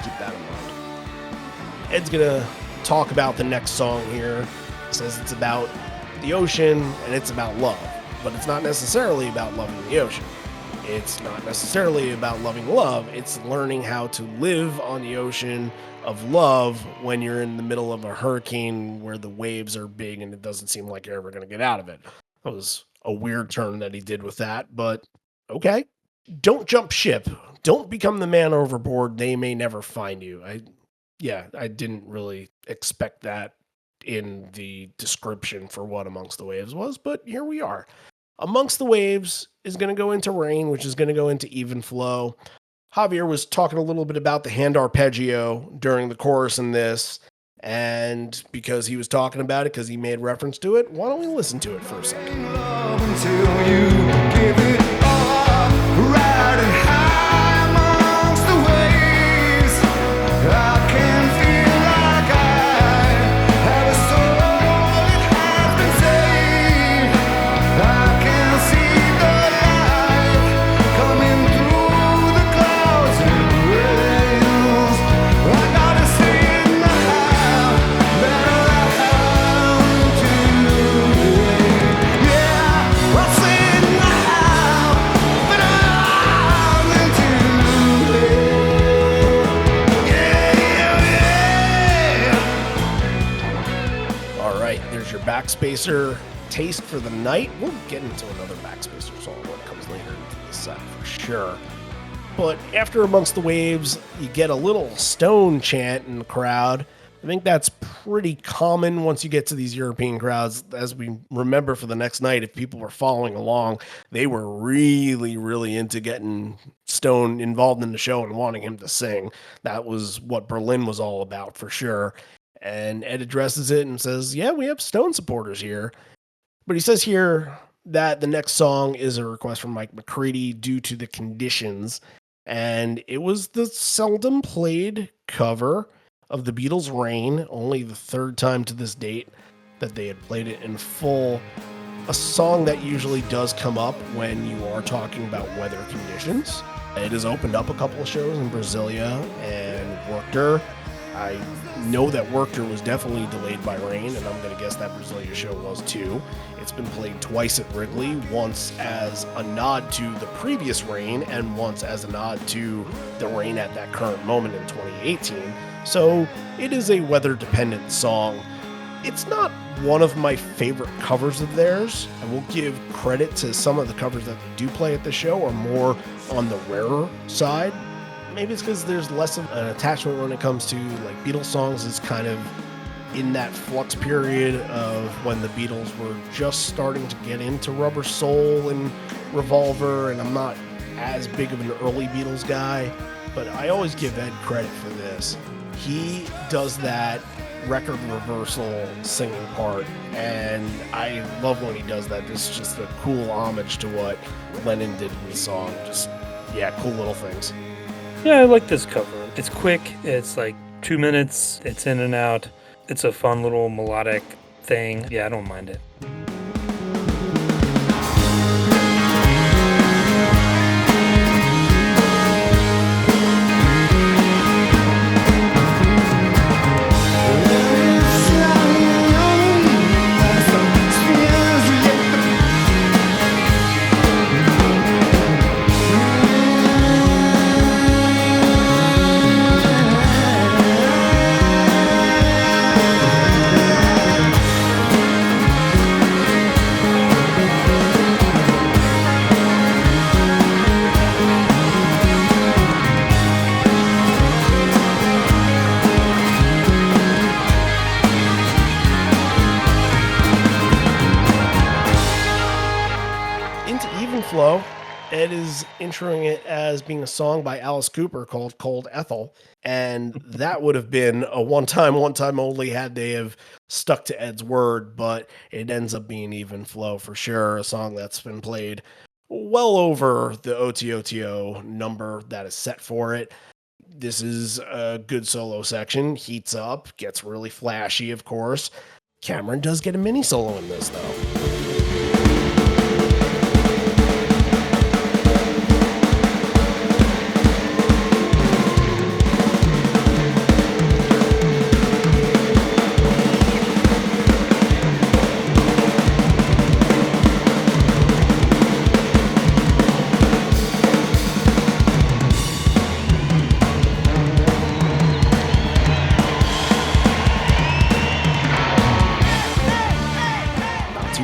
keep that in mind. Ed's going to talk about the next song here. It says it's about the ocean and it's about love, but it's not necessarily about loving the ocean. It's not necessarily about loving love. It's learning how to live on the ocean of love when you're in the middle of a hurricane where the waves are big and it doesn't seem like you're ever going to get out of it. That was a weird turn that he did with that, but okay. Don't jump ship. Don't become the man overboard. They may never find you. I didn't really expect that in the description for what Amongst the Waves was, but here we are. Amongst the Waves is going to go into Rain, which is going to go into Even Flow. Javier was talking a little bit about the hand arpeggio during the chorus in this, and because he was talking about it, because he made reference to it, why don't we listen to it for a second? Love until you give it all, riding high amongst the waves. I can feel like I have a soul that has been saved. I can see the light coming through the clouds and rails. I gotta stay in the high that around today. Yeah, I'll stay in the high that around today. Yeah. All right, there's your Backspacer taste for the night. We'll get into another Backspacer song when it comes later into the set for sure. But after Amongst the Waves, you get a little stone chant in the crowd. I think that's pretty common once you get to these European crowds. As we remember for the next night, if people were following along, they were really, really into getting Stone involved in the show and wanting him to sing. That was what Berlin was all about for sure. And Ed addresses it and says, yeah, we have Stone supporters here. But he says here that the next song is a request from Mike McCready due to the conditions. And it was the seldom played cover of the Beatles' Rain, only the 3rd time to this date that they had played it in full. A song that usually does come up when you are talking about weather conditions. It has opened up a couple of shows in Brasilia and Worcester. I know that Worcester was definitely delayed by rain, and I'm going to guess that Brasilia show was too. It's been played twice at Wrigley, once as a nod to the previous rain, and once as a nod to the rain at that current moment in 2018. So it is a weather-dependent song. It's not one of my favorite covers of theirs. I will give credit to some of the covers that they do play at the show are more on the rarer side. Maybe it's because there's less of an attachment when it comes to like Beatles songs. Is kind of in that flux period of when the Beatles were just starting to get into Rubber Soul and Revolver, and I'm not as big of an early Beatles guy, but I always give Ed credit for this. He does that record reversal singing part, and I love when he does that. It's just a cool homage to what Lennon did in the song. Just, yeah, cool little things. Yeah, I like this cover. It's quick. It's like 2 minutes. It's in and out. It's a fun little melodic thing. Yeah, I don't mind it. is introing it as being a song by Alice Cooper called Cold Ethel. And that would have been a one time only had they have stuck to Ed's word, but it ends up being Even Flow for sure, a song that's been played well over the OTOTO number that is set for it. This is a good solo section, heats up, gets really flashy, of course. Cameron does get a mini solo in this, though.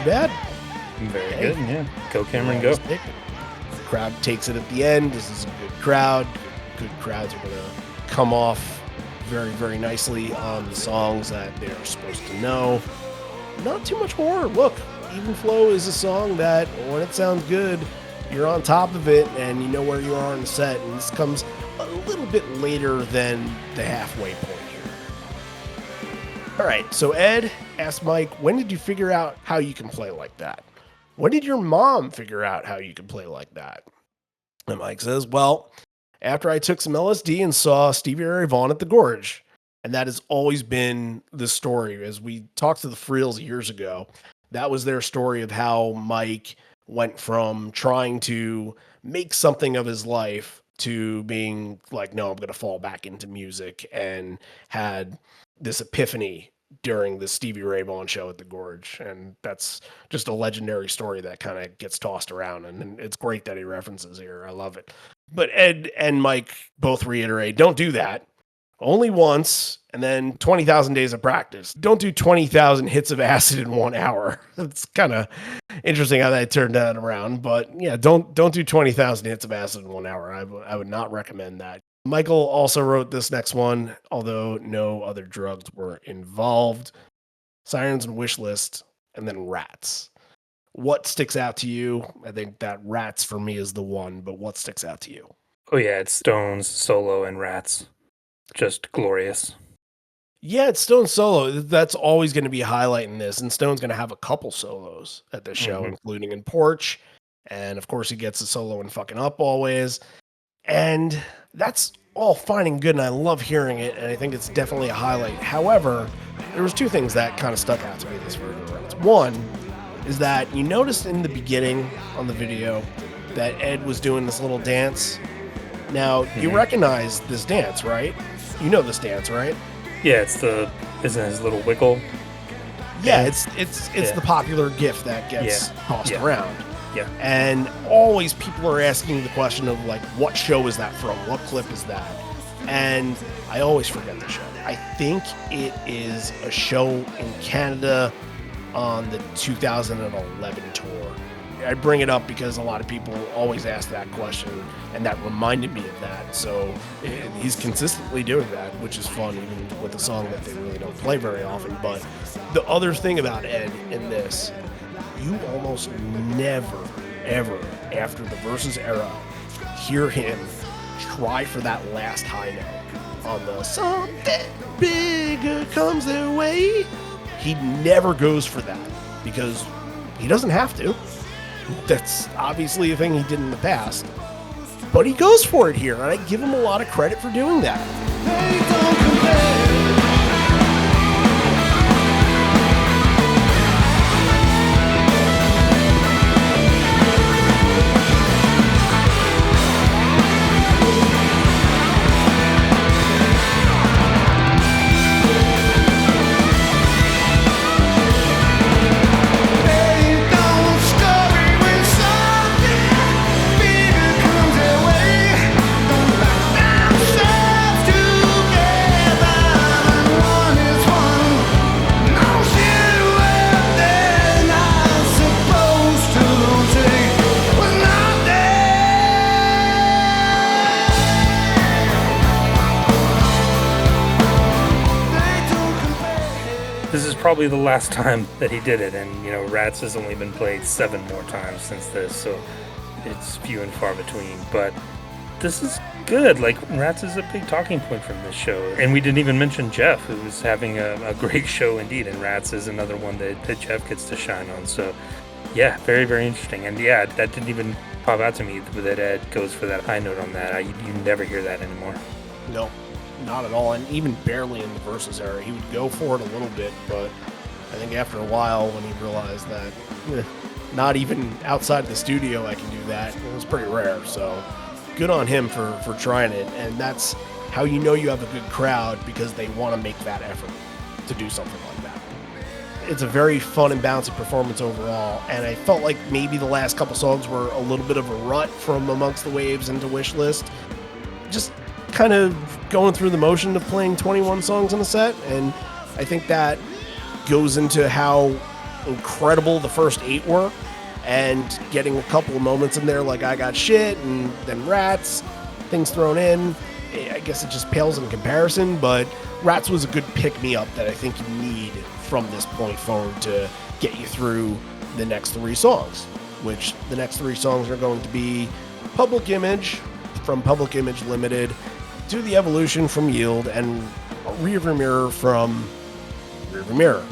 Bad. Very good, yeah. Go, Cameron, go. The crowd takes it at the end. This is a good crowd. Good crowds are going to come off very, very nicely on the songs that they're supposed to know. Not too much more. Look, Even Flow is a song that, when it sounds good, you're on top of it and you know where you are in the set. And this comes a little bit later than the halfway point here. All right, so Ed asked Mike, when did you figure out how you can play like that? When did your mom figure out how you could play like that? And Mike says, well, after I took some LSD and saw Stevie Ray Vaughan at the Gorge. And that has always been the story. As we talked to the Freels years ago, that was their story of how Mike went from trying to make something of his life to being like, no, I'm going to fall back into music, and had this epiphany during the Stevie Ray Vaughan show at the Gorge. And that's just a legendary story that kind of gets tossed around. And it's great that he references here. I love it. But Ed and Mike both reiterate, don't do that. Only once, and then 20,000 days of practice. Don't do 20,000 hits of acid in 1 hour. It's kind of interesting how that turned that around. But yeah, don't do 20,000 hits of acid in 1 hour. I would not recommend that. Michael also wrote this next one, although no other drugs were involved. Sirens and Wish List, and then Rats. What sticks out to you? I think that Rats for me is the one, but what sticks out to you? Oh yeah, it's Stones, Solo, and Rats. Just glorious. Yeah, it's Stone solo. That's always going to be a highlight in this. And Stone's going to have a couple solos at this show, including in Porch. And of course, he gets a solo in Fucking Up always. And that's all fine and good. And I love hearing it. And I think it's definitely a highlight. However, there was two things that kind of stuck out to me this version. One is that you noticed in the beginning on the video that Ed was doing this little dance. Now, you recognize this dance, right? You know this dance, right? Yeah, isn't his little wiggle? Yeah, it's the popular GIF that gets tossed around. Yeah. And always people are asking the question of like, what show is that from? What clip is that? And I always forget the show. I think it is a show in Canada on the 2011 tour. I bring it up because a lot of people always ask that question, and that reminded me of that. So he's consistently doing that, which is fun, even with a song that they really don't play very often. But the other thing about Ed in this, you almost never, ever, after the Versus era, hear him try for that last high note on the something bigger comes their way. He never goes for that because he doesn't have to. That's obviously a thing he did in the past. But he goes for it here, and I give him a lot of credit for doing that. They don't compare. Probably the last time that he did it, and Rats has only been played 7 more times since this, so it's few and far between. But this is good. Like, Rats is a big talking point from this show. And we didn't even mention Jeff, who's having a great show indeed. And Rats is another one that Jeff gets to shine on. So, yeah, very, very interesting. And yeah, that didn't even pop out to me that Ed goes for that high note on that. You never hear that anymore. No, not at all. And even barely in the Versus era. He would go for it a little bit, but I think after a while when he realized that not even outside the studio I can do that, it was pretty rare. So good on him for trying it. And that's how you know you have a good crowd, because they want to make that effort to do something like that. It's a very fun and bouncy performance overall, and I felt like maybe the last couple songs were a little bit of a rut from Amongst the Waves into Wishlist. Just kind of going through the motion of playing 21 songs in a set, and I think that goes into how incredible the first 8 were, and getting a couple of moments in there like I Got Shit and then Rats, things thrown in. I guess it just pales in comparison, but Rats was a good pick-me-up that I think you need from this point forward to get you through the next 3 songs, which the next 3 songs are going to be Public Image from Public Image Limited, To the Evolution from Yield, and Rearview Mirror from Rearview Mirror.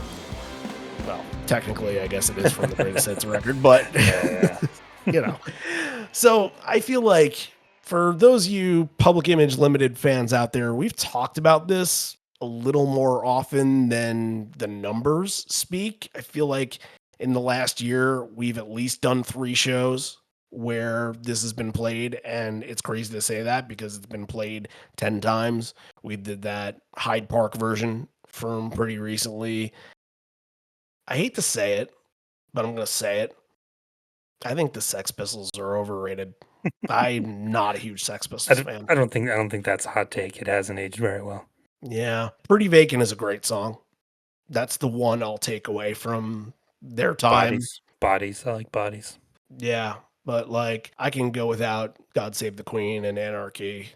Well, technically, I guess it is from the Greatest Hits record, but, you know. So I feel like for those of you Public Image Limited fans out there, we've talked about this a little more often than the numbers speak. I feel like in the last year, we've at least done 3 shows where this has been played, and it's crazy to say that because it's been played 10 times. We did that Hyde Park version from pretty recently. I hate to say it, but I'm going to say it. I think the Sex Pistols are overrated. I'm not a huge Sex Pistols fan. I don't think that's a hot take. It hasn't aged very well. Yeah. Pretty Vacant is a great song. That's the one I'll take away from their time. Bodies. I like Bodies. Yeah. But like, I can go without God Save the Queen and Anarchy.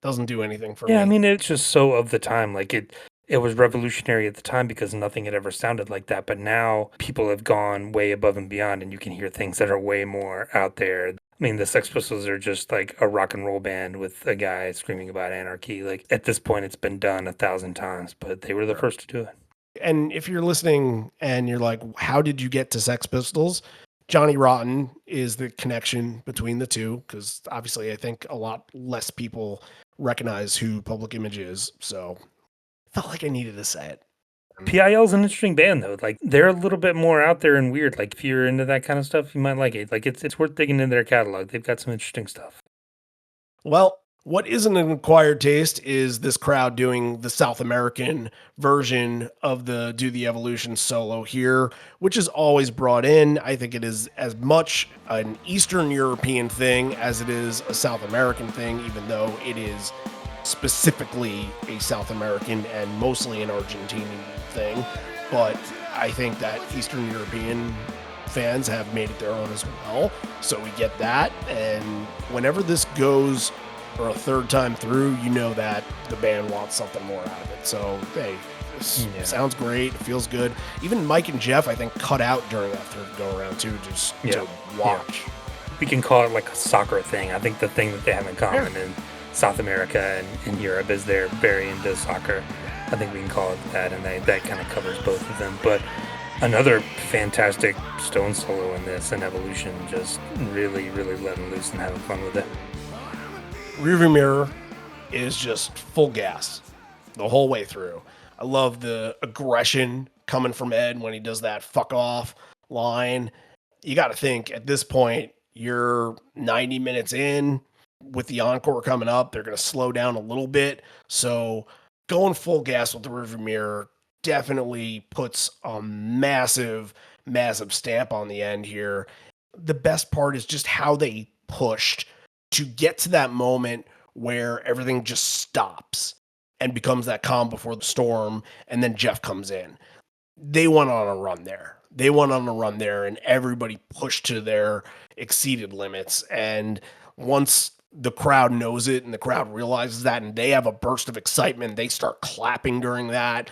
Doesn't do anything for me. Yeah, I mean, it's just so of the time. Like, it was revolutionary at the time because nothing had ever sounded like that. But now people have gone way above and beyond, and you can hear things that are way more out there. I mean, the Sex Pistols are just like a rock and roll band with a guy screaming about anarchy. Like, at this point, it's been done 1,000 times, but they were the first to do it. And if you're listening and you're like, how did you get to Sex Pistols? Johnny Rotten is the connection between the two, because obviously I think a lot less people recognize who Public Image is. So I felt like I needed to say it. PIL's an interesting band, though. Like, they're a little bit more out there and weird. Like, if you're into that kind of stuff, you might like it. Like, it's worth digging into their catalog. They've got some interesting stuff. Well, what isn't an acquired taste is this crowd doing the South American version of the Do the Evolution solo here, which is always brought in. I think it is as much an Eastern European thing as it is a South American thing, even though it is specifically a South American and mostly an Argentinian thing. But I think that Eastern European fans have made it their own as well. So we get that. And whenever this goes for a third time through, you know that the band wants something more out of it. So, hey, this sounds great. It feels good. Even Mike and Jeff, I think, cut out during that third go around too, just to watch. Yeah. We can call it like a soccer thing. I think the thing that they have in common in South America and in Europe is they're very into soccer. I think we can call it that, and that kind of covers both of them. But another fantastic Stone solo in this, and Evolution, just really, really letting loose and having fun with it. Rearview Mirror is just full gas the whole way through. I love the aggression coming from Ed when he does that fuck off line. You got to think at this point, you're 90 minutes in with the encore coming up. They're going to slow down a little bit. So going full gas with the Rearview Mirror definitely puts a massive, massive stamp on the end here. The best part is just how they pushed to get to that moment where everything just stops and becomes that calm before the storm, and then Jeff comes in. They went on a run there. And everybody pushed to their exceeded limits. And once the crowd knows it and the crowd realizes that and they have a burst of excitement, they start clapping during that.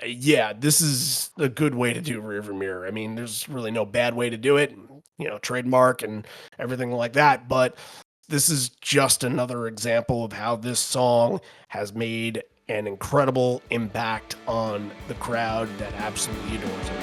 Yeah, this is a good way to do Rearview Mirror. I mean, there's really no bad way to do it. trademark and everything like that. But this is just another example of how this song has made an incredible impact on the crowd that absolutely adores it.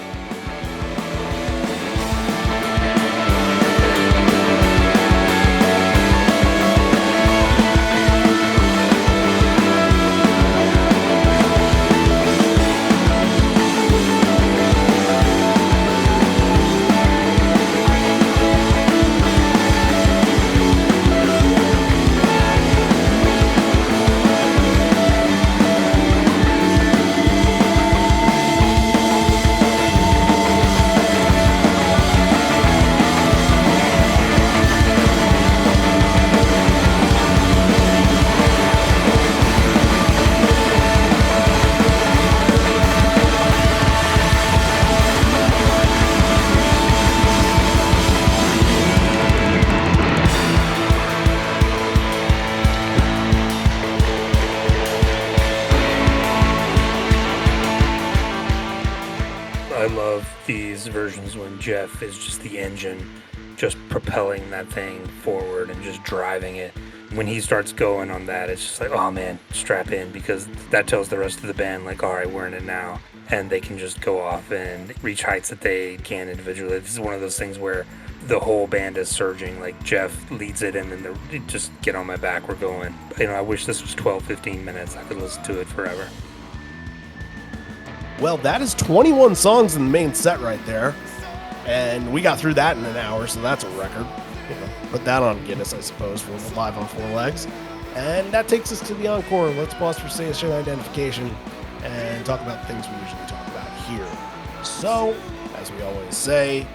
I love these versions when Jeff is just the engine, just propelling that thing forward and just driving it. When he starts going on that, it's just like, oh man, strap in, because that tells the rest of the band, like, all right, we're in it now. And they can just go off and reach heights that they can individually. This is one of those things where the whole band is surging, like Jeff leads it and then they just get on my back, we're going. I wish this was 12, 15 minutes. I could listen to it forever. Well, that is 21 songs in the main set right there. And we got through that in an hour, so that's a record. Put that on Guinness, I suppose, for the Live on Four Legs. And that takes us to the encore. Let's pause for station identification and talk about things we usually talk about here. So, as we always say,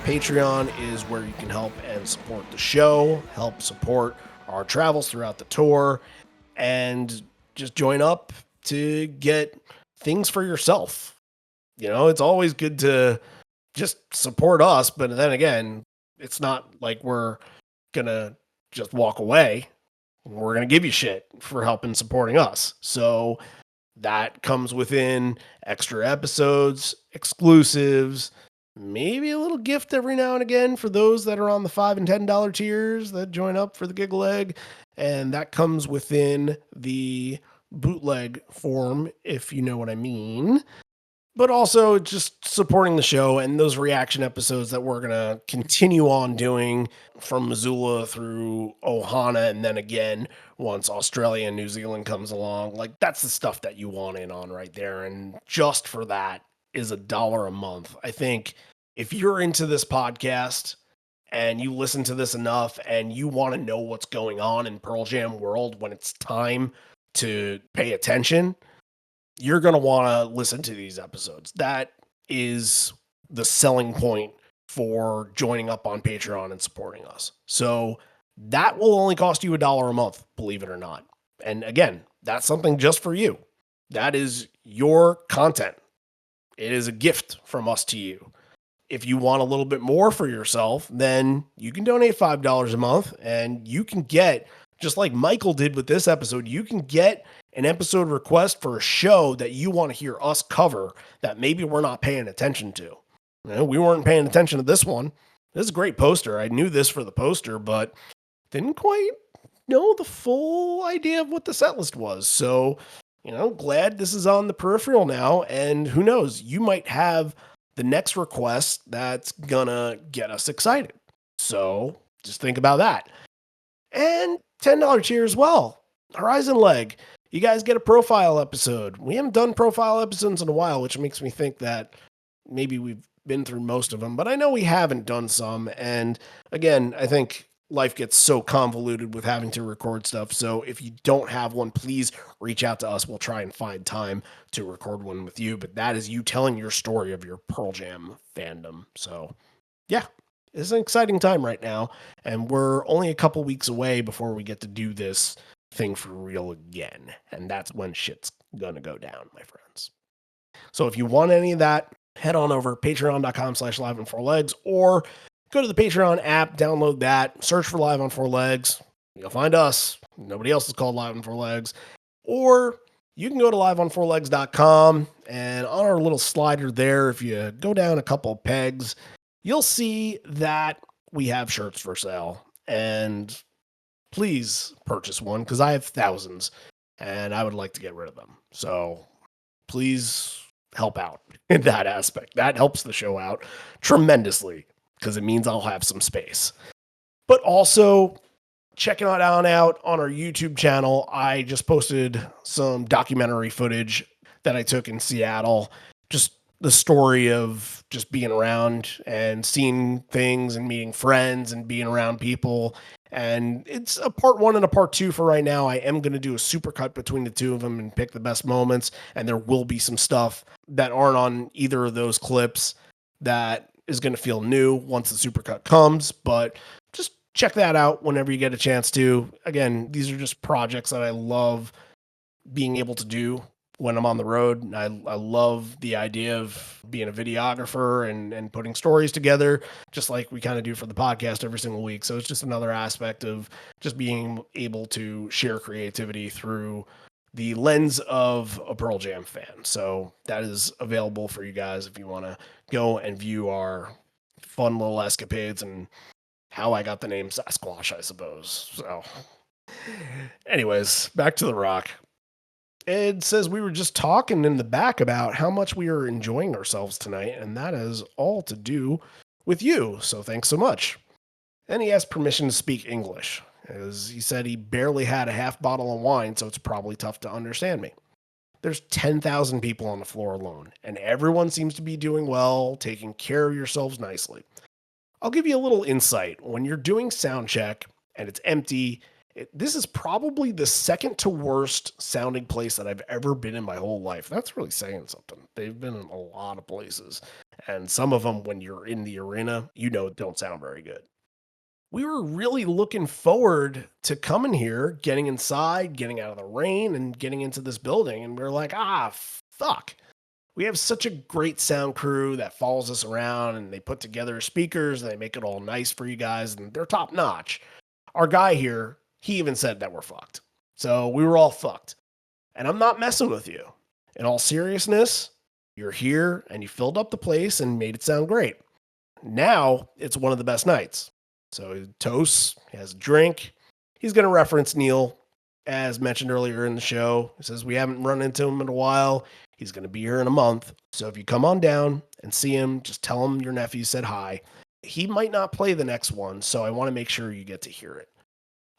Patreon is where you can help and support the show, help support our travels throughout the tour, and just join up to get things for yourself. It's always good to just support us, but then again, it's not like we're gonna just walk away. We're gonna give you shit for helping supporting us. So that comes within extra episodes, exclusives, maybe a little gift every now and again for those that are on the $5 and $10 tiers that join up for the giggle egg. And that comes within the bootleg form, if you know what I mean. But also just supporting the show and those reaction episodes that we're going to continue on doing from Missoula through Ohana, and then again once Australia and New Zealand comes along. Like, that's the stuff that you want in on right there. And just for that is $1 a month. I think if you're into this podcast and you listen to this enough and you want to know what's going on in Pearl Jam world when it's time to pay attention, you're going to want to listen to these episodes. That is the selling point for joining up on Patreon and supporting us. So that will only cost you $1 a month, believe it or not. And again, that's something just for you. That is your content. It is a gift from us to you. If you want a little bit more for yourself, then you can donate $5 a month and you can get, just like Michael did with this episode, you can get an episode request for a show that you want to hear us cover that maybe we're not paying attention to. We weren't paying attention to this one. This is a great poster. I knew this for the poster, but didn't quite know the full idea of what the set list was. So, glad this is on the peripheral now. And who knows, you might have the next request that's gonna get us excited. So just think about that. And $10 tier as well. Horizon Leg. You guys get a profile episode. We haven't done profile episodes in a while, which makes me think that maybe we've been through most of them, but I know we haven't done some. And again, I think life gets so convoluted with having to record stuff. So if you don't have one, please reach out to us. We'll try and find time to record one with you. But that is you telling your story of your Pearl Jam fandom. So yeah, it's an exciting time right now. And we're only a couple weeks away before we get to do this thing for real again. And that's when shit's gonna go down, my friends. So if you want any of that, head on over patreon.com/live on four legs, or go to the Patreon app, download that, search for Live on Four Legs. You'll find us. Nobody else is called Live on Four Legs. Or you can go to liveonfourlegs.com, and on our little slider there, if you go down a couple pegs, you'll see that we have shirts for sale, and please purchase one because I have thousands and I would like to get rid of them. So please help out in that aspect. That helps the show out tremendously because it means I'll have some space. But also, checking it out on our YouTube channel, I just posted some documentary footage that I took in Seattle. Just the story of just being around and seeing things and meeting friends and being around people. And it's a part 1 and a part 2 for right now. I am going to do a supercut between the two of them and pick the best moments. And there will be some stuff that aren't on either of those clips that is going to feel new once the supercut comes. But just check that out whenever you get a chance to. Again, these are just projects that I love being able to do when I'm on the road. I love the idea of being a videographer and putting stories together, just like we kind of do for the podcast every single week. So it's just another aspect of just being able to share creativity through the lens of a Pearl Jam fan. So that is available for you guys if you want to go and view our fun little escapades and how I got the name Sasquatch, I suppose. So anyways, back to the rock. Ed says we were just talking in the back about how much we are enjoying ourselves tonight, and that is all to do with you. So thanks so much. And he asked permission to speak English, as he said he barely had a half bottle of wine, so it's probably tough to understand me. There's 10,000 people on the floor alone, and everyone seems to be doing well, taking care of yourselves nicely. I'll give you a little insight. When you're doing sound check and it's empty, this is probably the second to worst sounding place that I've ever been in my whole life. That's really saying something. They've been in a lot of places, and some of them, when you're in the arena, don't sound very good. We were really looking forward to coming here, getting inside, getting out of the rain, and getting into this building, and we were like, fuck. We have such a great sound crew that follows us around, and they put together speakers, and they make it all nice for you guys, and they're top notch. Our guy here, he even said that we're fucked. So we were all fucked. And I'm not messing with you. In all seriousness, you're here and you filled up the place and made it sound great. Now it's one of the best nights. So he toasts, he has a drink. He's going to reference Neil, as mentioned earlier in the show. He says we haven't run into him in a while. He's going to be here in a month. So if you come on down and see him, just tell him your nephew said hi. He might not play the next one, so I want to make sure you get to hear it.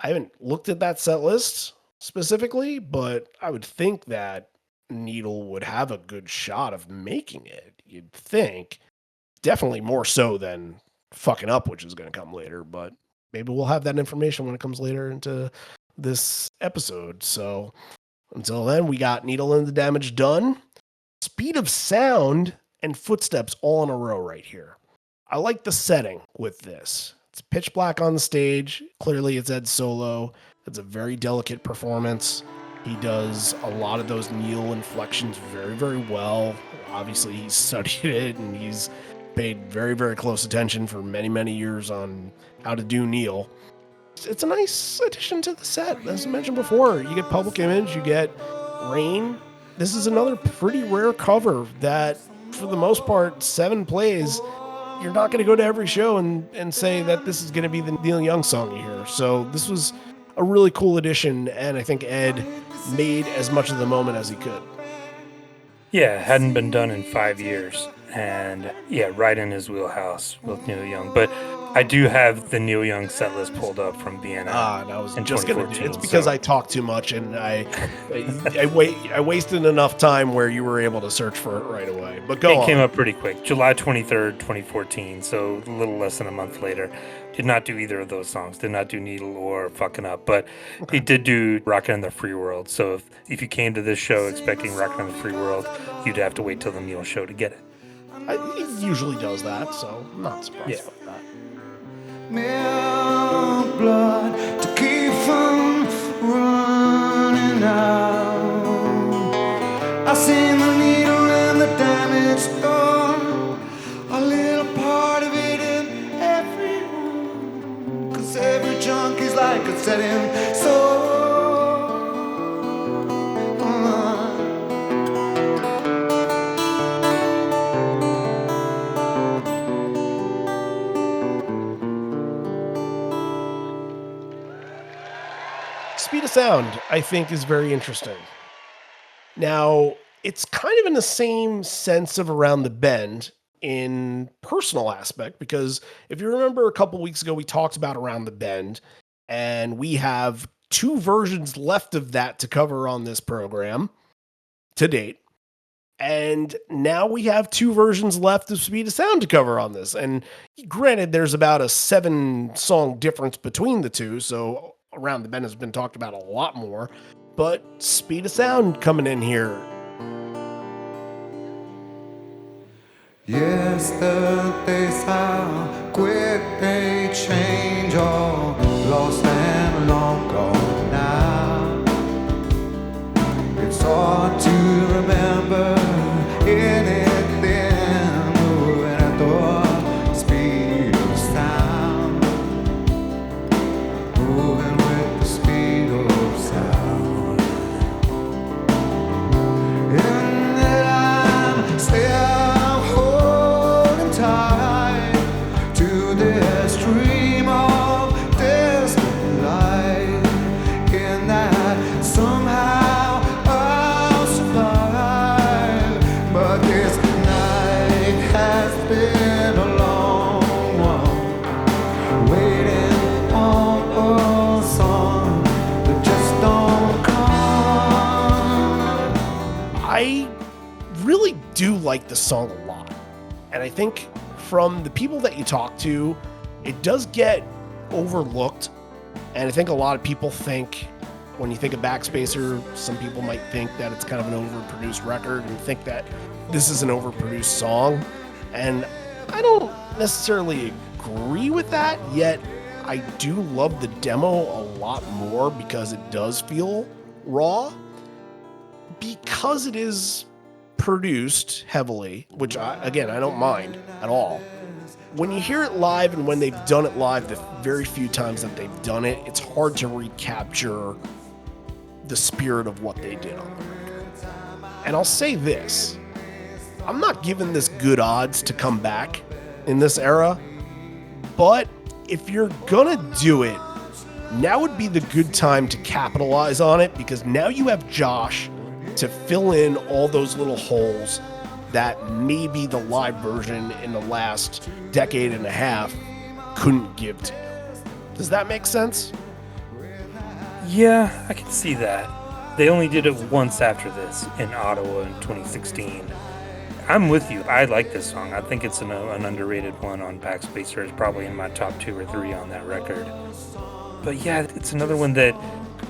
I haven't looked at that set list specifically, but I would think that Needle would have a good shot of making it. You'd think. Definitely more so than Fucking Up, which is going to come later, but maybe we'll have that information when it comes later into this episode. So until then, we got Needle and the Damage done. Speed of sound and footsteps all in a row right here. I like the setting with this. It's pitch black on the stage. Clearly, it's Ed's solo. It's a very delicate performance. He does a lot of those Neil inflections very, very well. Obviously, he's studied it, and he's paid very, very close attention for many, many years on how to do Neil. It's a nice addition to the set. As I mentioned before, you get Public Image, you get Rain. This is another pretty rare cover that, for the most part, 7 plays. You're not going to go to every show and say that this is going to be the Neil Young song you hear. So this was a really cool addition, and I think Ed made as much of the moment as he could. Yeah, it hadn't been done in 5 years. And yeah, right in his wheelhouse with Neil Young. But I do have the Neil Young set list pulled up from Vienna. And I was in just going to do it. It's 2014, because so- I talk too much, and I wasted enough time where you were able to search for it right away. But go on. It came up pretty quick. July 23rd, 2014, so a little less than a month later. Did not do either of those songs. Did not do Needle or Fucking Up, but he did do Rockin' in the Free World. So if you came to this show expecting Rockin' in the Free World, you'd have to wait till the Neil show to get it. He usually does that, so I'm not surprised by that. Milk blood to keep from running out. I seen the needle and the damage done. A little part of it in everyone. 'Cause every chunk is like a setting soul. Speed of Sound, I think, is very interesting. Now, it's kind of in the same sense of Around the Bend in personal aspect, because if you remember a couple weeks ago, we talked about Around the Bend, and we have two versions left of that to cover on this program to date. And now we have two versions left of Speed of Sound to cover on this. And granted, there's about a 7 song difference between the two, so Around the Bend has been talked about a lot more. But Speed of Sound coming in here. Yesterday's how quick they change, all lost and long gone now. It's hard to remember anything moving at the speed of sound, moving with the speed of sound. And that I'm still holding tight to this dream of distant light, in that somehow I'll survive. But this night has been a long one, waiting on a song that just don't come. I really do like the song a lot. And I think from the people that you talk to, it does get overlooked. And I think a lot of people think, when you think of Backspacer, some people might think that it's kind of an overproduced record and think that this is an overproduced song. And I don't necessarily agree with that, yet I do love the demo a lot more because it does feel raw. Because it is produced heavily, which I don't mind at all. When you hear it live and when they've done it live, the very few times that they've done it, it's hard to recapture the spirit of what they did on the record. And I'll say this, I'm not giving this good odds to come back in this era, but if you're gonna do it, now would be the good time to capitalize on it, because now you have Josh to fill in all those little holes that maybe the live version in the last decade and a half couldn't give to you. Does that make sense? Yeah, I can see that. They only did it once after this in Ottawa in 2016. I'm with you. I like this song. I think it's an underrated one on Backspacer. It's probably in my top 2 or 3 on that record. But yeah, it's another one that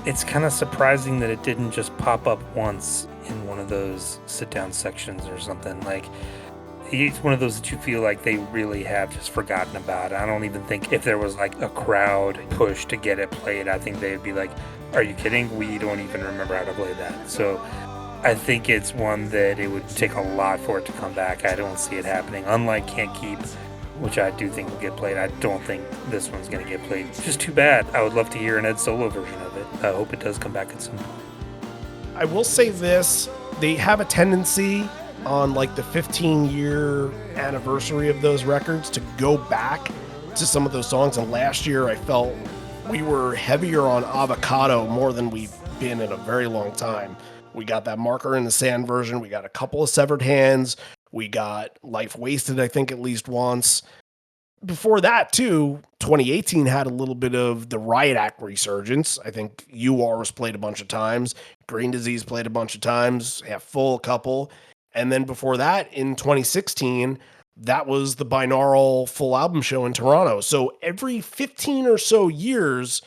it's kind of surprising that it didn't just pop up once in one of those sit-down sections or something. Like, it's one of those that you feel like they really have just forgotten about. I don't even think if there was like a crowd push to get it played, I think they'd be like, are you kidding? We don't even remember how to play that. So I think it's one that it would take a lot for it to come back. I don't see it happening. Unlike Can't Keep, which I do think will get played, I don't think this one's going to get played. Just too bad. I would love to hear an Ed Solo version of it. I hope it does come back at some point. I will say this, they have a tendency on like the 15-year anniversary of those records to go back to some of those songs. And last year I felt we were heavier on Avocado more than we've been in a very long time. We got that Marker in the Sand version. We got a couple of Severed Hands. We got Life Wasted, I think, at least once. Before that, too, 2018 had a little bit of the Riot Act resurgence. I think UR was played a bunch of times. Green Disease played a bunch of times. Yeah, Full a couple. And then before that, in 2016, that was the Binaural full album show in Toronto. So every 15 or so years,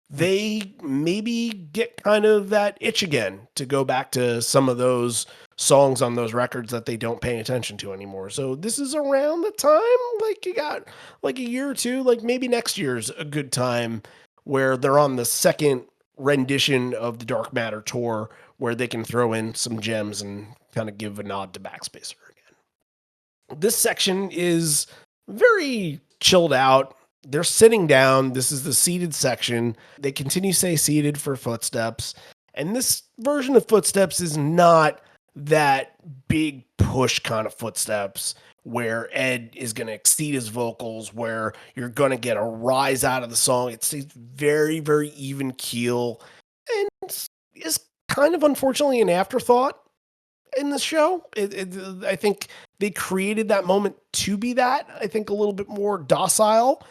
they maybe get kind of that itch again to go back to some of those songs on those records that they don't pay attention to anymore. So this is around the time, like you got like a year or two, like maybe next year's a good time where they're on the second rendition of the Dark Matter tour where they can throw in some gems and kind of give a nod to Backspacer again. This section is very chilled out. They're sitting down. This is the seated section. They continue to say seated for Footsteps. And this version of Footsteps is not that big push kind of Footsteps where Ed is going to exceed his vocals, where you're going to get a rise out of the song. It's very, very even keel. is kind of unfortunately an afterthought in the show. I think they created that moment to be that. I think a little bit more docile.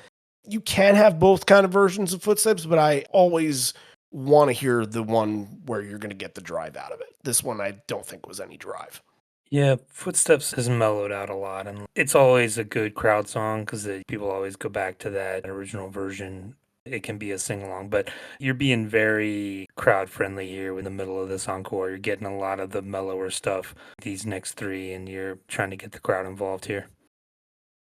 You can have both kind of versions of Footsteps, but I always want to hear the one where you're going to get the drive out of it. This one I don't think was any drive. Yeah, Footsteps has mellowed out a lot, and it's always a good crowd song because people always go back to that original version. It can be a sing along, but you're being very crowd friendly here in the middle of this encore. You're getting a lot of the mellower stuff, these next three, and you're trying to get the crowd involved here.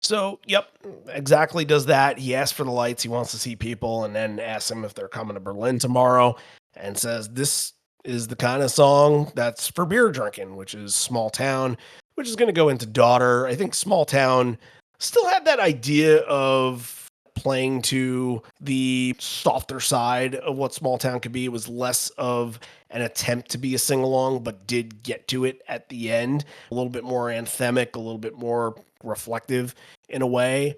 So, yep, exactly does that. He asks for the lights. He wants to see people, and then asks them if they're coming to Berlin tomorrow, and says this is the kind of song that's for beer drinking, which is Small Town, which is going to go into Daughter. I think Small Town still had that idea of playing to the softer side of what Small Town could be. It was less of an attempt to be a sing along, but did get to it at the end. A little bit more anthemic, a little bit more reflective in a way.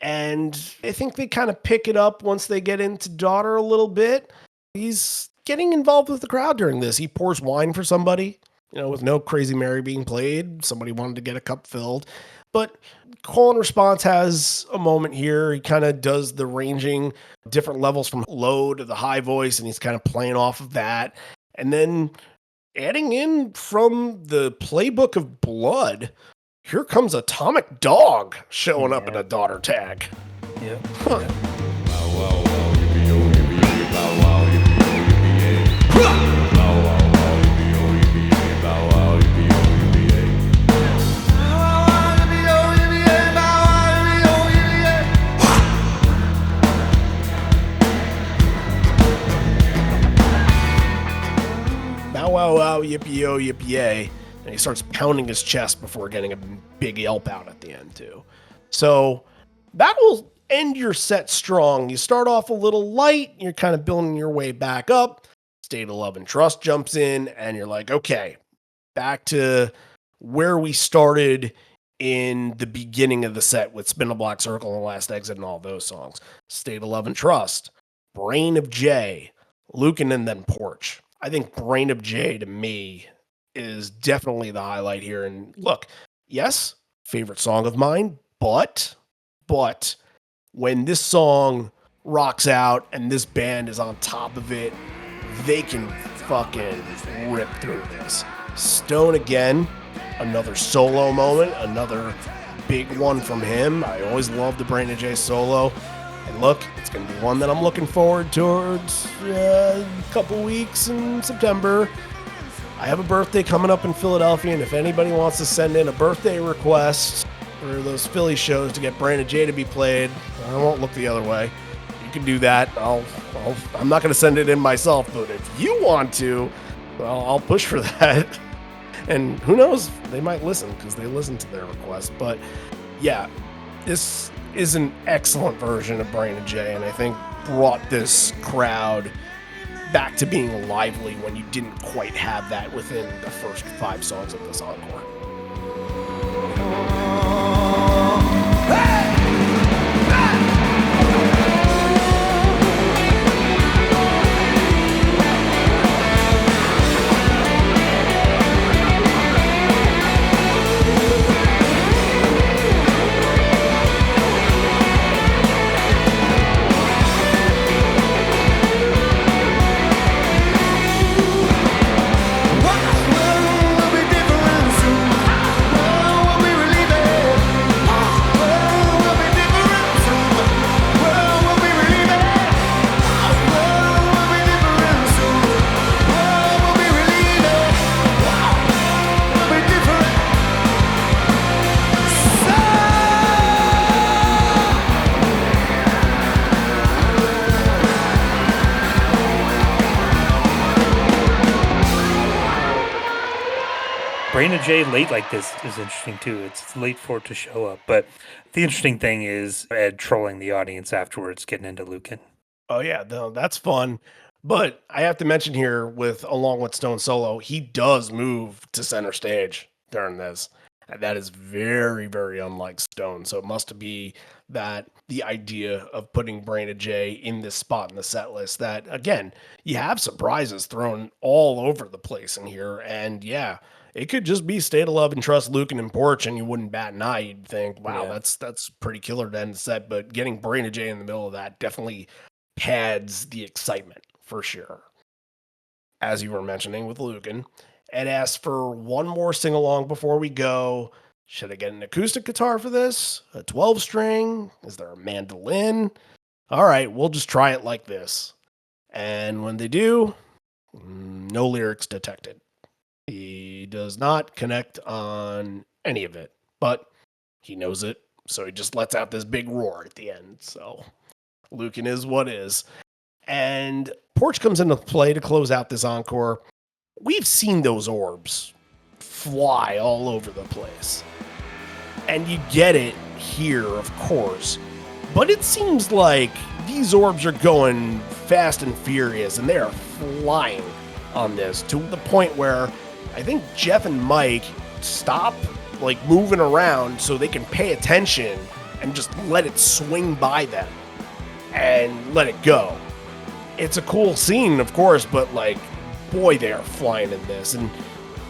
And I think they kind of pick it up once they get into Daughter a little bit. He's getting involved with the crowd during this. He pours wine for somebody, with no Crazy Mary being played. Somebody wanted to get a cup filled. But Call and Response has a moment here. He kind of does the ranging different levels from low to the high voice, and he's kind of playing off of that. And then adding in from the playbook of Blood, here comes Atomic Dog showing up in a Daughter tag. Yeah. Huh. Bow wow wow yippee yo yippee yay. And he starts pounding his chest before getting a big yelp out at the end, too. So that will end your set strong. You start off a little light, you're kind of building your way back up. State of Love and Trust jumps in, and you're like, okay, back to where we started in the beginning of the set with Spin a Black Circle and Last Exit and all those songs. State of Love and Trust, Brain of J, Lucan, and then Porch. I think Brain of J, to me, is definitely the highlight here. And look, yes, favorite song of mine, but when this song rocks out and this band is on top of it, they can fucking rip through this. Stone again, another solo moment, another big one from him. I always love the Brain of J solo. And look, it's going to be one that I'm looking forward towards a couple weeks in September. I have a birthday coming up in Philadelphia, and if anybody wants to send in a birthday request for those Philly shows to get Brandon J to be played, I won't look the other way. You can do that. I'm not going to send it in myself, but if you want to, well, I'll push for that. And who knows, they might listen because they listen to their request. But yeah, this is an excellent version of Brandon J, and I think brought this crowd back to being lively when you didn't quite have that within the first 5 songs of this encore. Brain of J late like this is interesting too. It's late for it to show up. But the interesting thing is Ed trolling the audience afterwards, getting into Lucan. Oh yeah, no, that's fun. But I have to mention here along with Stone Solo, he does move to center stage during this. And that is very, very unlike Stone. So it must be that the idea of putting Brain J in this spot in the set list that, again, you have surprises thrown all over the place in here. And yeah, it could just be State of Love and Trust Lucan and Porch, and you wouldn't bat an eye. You'd think, wow, Yeah. that's pretty killer to end the set. But getting Brain J in the middle of that definitely pads the excitement for sure. As you were mentioning with Lucan, Ed asked for one more sing along before we go. Should I get an acoustic guitar for this? A 12 string? Is there a mandolin? All right, we'll just try it like this. And when they do, no lyrics detected. He does not connect on any of it, but he knows it, so he just lets out this big roar at the end. So Lucan is what is. And Porch comes into play to close out this encore. We've seen those orbs fly all over the place. And you get it here, of course. But it seems like these orbs are going fast and furious, and they are flying on this to the point where I think Jeff and Mike stop like moving around so they can pay attention and just let it swing by them and let it go. It's a cool scene, of course, but like, boy, they are flying in this. And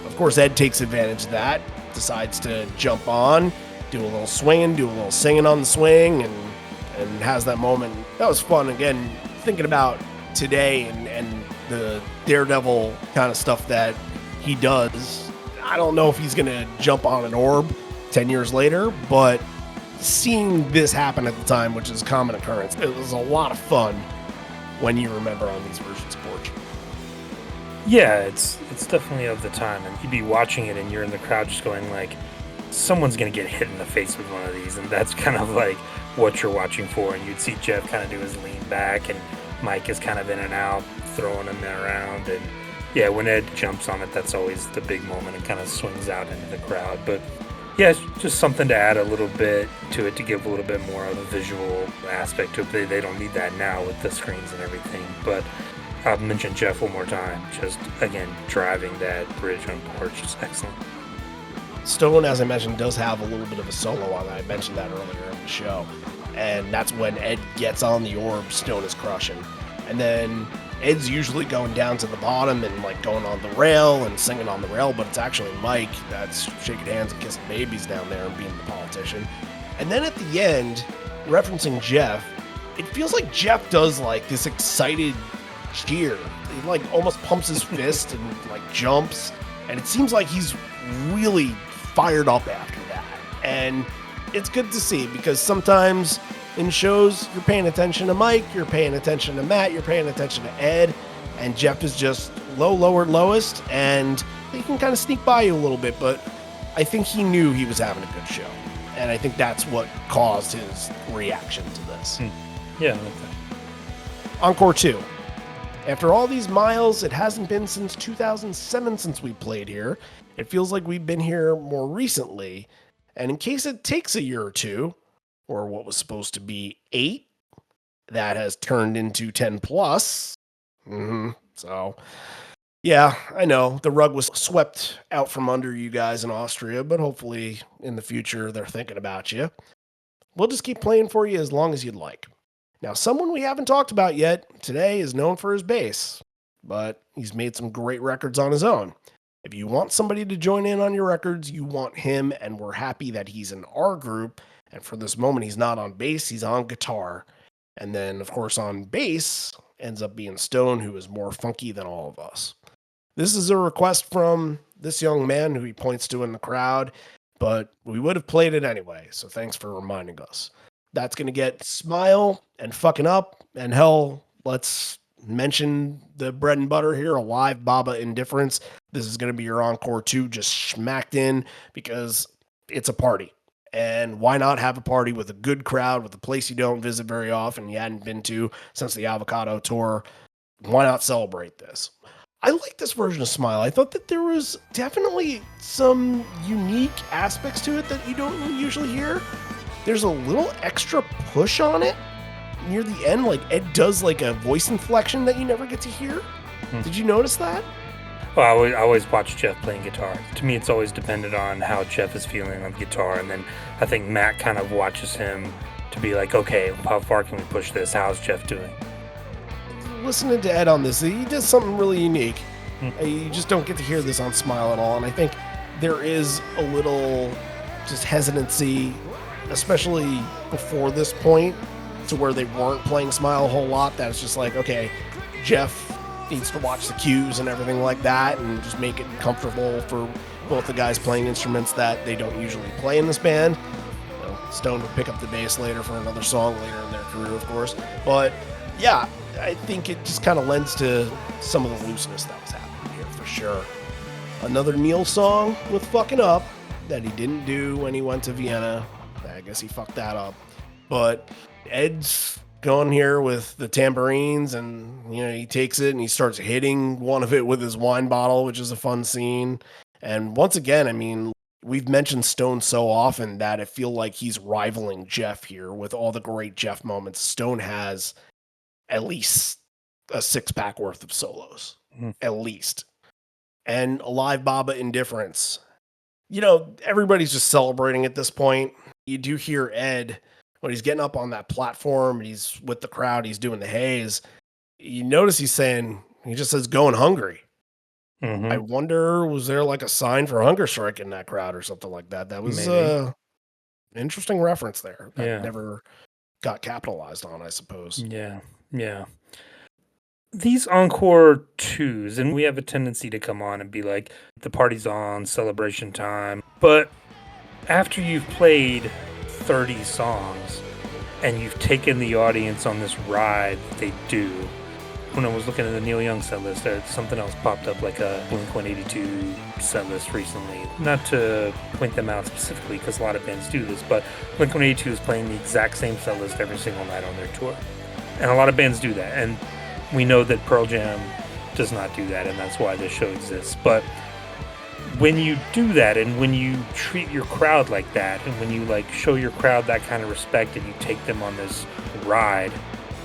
of course, Ed takes advantage of that, decides to jump on, do a little swinging, do a little singing on the swing, and has that moment. That was fun. Again, thinking about today and the Daredevil kind of stuff that he does. I don't know if he's going to jump on an orb 10 years later, but seeing this happen at the time, which is a common occurrence, it was a lot of fun when you remember on these versions of Porch. Yeah, it's definitely of the time, and you'd be watching it and you're in the crowd just going like, someone's going to get hit in the face with one of these, and that's kind of like what you're watching for. And you'd see Jeff kind of do his lean back, and Mike is kind of in and out, throwing him around. And yeah, when Ed jumps on it, that's always the big moment and kind of swings out into the crowd. But yeah, it's just something to add a little bit to it to give a little bit more of a visual aspect to it. They don't need that now with the screens and everything. But I'll mention Jeff one more time. Just, again, driving that bridge on Porch is excellent. Stone, as I mentioned, does have a little bit of a solo on that. I mentioned that earlier in the show. And that's when Ed gets on the orb, Stone is crushing. And then Ed's usually going down to the bottom and like going on the rail and singing on the rail, but it's actually Mike that's shaking hands and kissing babies down there and being the politician. And then at the end, referencing Jeff, it feels like Jeff does like this excited cheer. He like almost pumps his fist and like jumps. And it seems like he's really fired up after that. And it's good to see, because sometimes in shows you're paying attention to Mike, you're paying attention to Matt, you're paying attention to Ed, and Jeff is just lower, lowest, and he can kind of sneak by you a little bit, but I think he knew he was having a good show. And I think that's what caused his reaction to this. Yeah, I like that. Encore 2. After all these miles, it hasn't been since 2007 since we played here. It feels like we've been here more recently. And in case it takes a year or two, or what was supposed to be 8, that has turned into 10 plus. So, yeah, I know the rug was swept out from under you guys in Austria, but hopefully in the future they're thinking about you. We'll just keep playing for you as long as you'd like. Now, someone we haven't talked about yet today is known for his bass, but he's made some great records on his own. If you want somebody to join in on your records, you want him, and we're happy that he's in our group. And for this moment, he's not on bass, he's on guitar. And then, of course, on bass ends up being Stone, who is more funky than all of us. This is a request from this young man who he points to in the crowd, but we would have played it anyway, so thanks for reminding us. That's going to get Smile and Fucking Up, and hell, let's mention the bread and butter here, a live Baba Indifference. This is going to be your encore 2, just smacked in, because it's a party. And why not have a party with a good crowd, with a place you don't visit very often, you hadn't been to since the Avocado Tour? Why not celebrate this? I like this version of Smile. I thought that there was definitely some unique aspects to it that you don't usually hear. There's a little extra push on it near the end. Like Ed does like a voice inflection that you never get to hear. Did you notice that? Well, I always watch Jeff playing guitar. To me, it's always depended on how Jeff is feeling on the guitar, and then I think Matt kind of watches him to be like, okay, how far can we push this? How's Jeff doing? Listening to Ed on this, he does something really unique. You just don't get to hear this on Smile at all, and I think there is a little just hesitancy, especially before this point, to where they weren't playing Smile a whole lot. That it's just like, okay, Jeff needs to watch the cues and everything like that, and just make it comfortable for both the guys playing instruments that they don't usually play in this band. You know, Stone would pick up the bass later for another song later in their career, of course. But yeah, I think it just kind of lends to some of the looseness that was happening here for sure. Another Neil song with Fucking Up that he didn't do when he went to Vienna. I guess he fucked that up. But Ed's going here with the tambourines, and he takes it and he starts hitting one of it with his wine bottle, which is a fun scene. And once again, I mean, we've mentioned Stone so often that I feel like he's rivaling Jeff here with all the great Jeff moments. Stone has at least a 6-pack worth of solos, at least. And Alive Baba Indifference. Everybody's just celebrating at this point. You do hear Ed when he's getting up on that platform and he's with the crowd, he's doing the haze. You notice he just says going hungry. I wonder, was there like a sign for hunger strike in that crowd or something like that? That was an interesting reference there that never got capitalized on, I suppose. Yeah. These encore twos, and we have a tendency to come on and be like, the party's on, celebration time. But after you've played 30 songs and you've taken the audience on this ride that they do, when I was looking at the Neil Young set list, something else popped up, like a Blink-182 set list recently. Not to point them out specifically, because a lot of bands do this, but Blink-182 is playing the exact same set list every single night on their tour. And a lot of bands do that, and we know that Pearl Jam does not do that, and that's why this show exists. But when you do that, and when you treat your crowd like that, and when you show your crowd that kind of respect, and you take them on this ride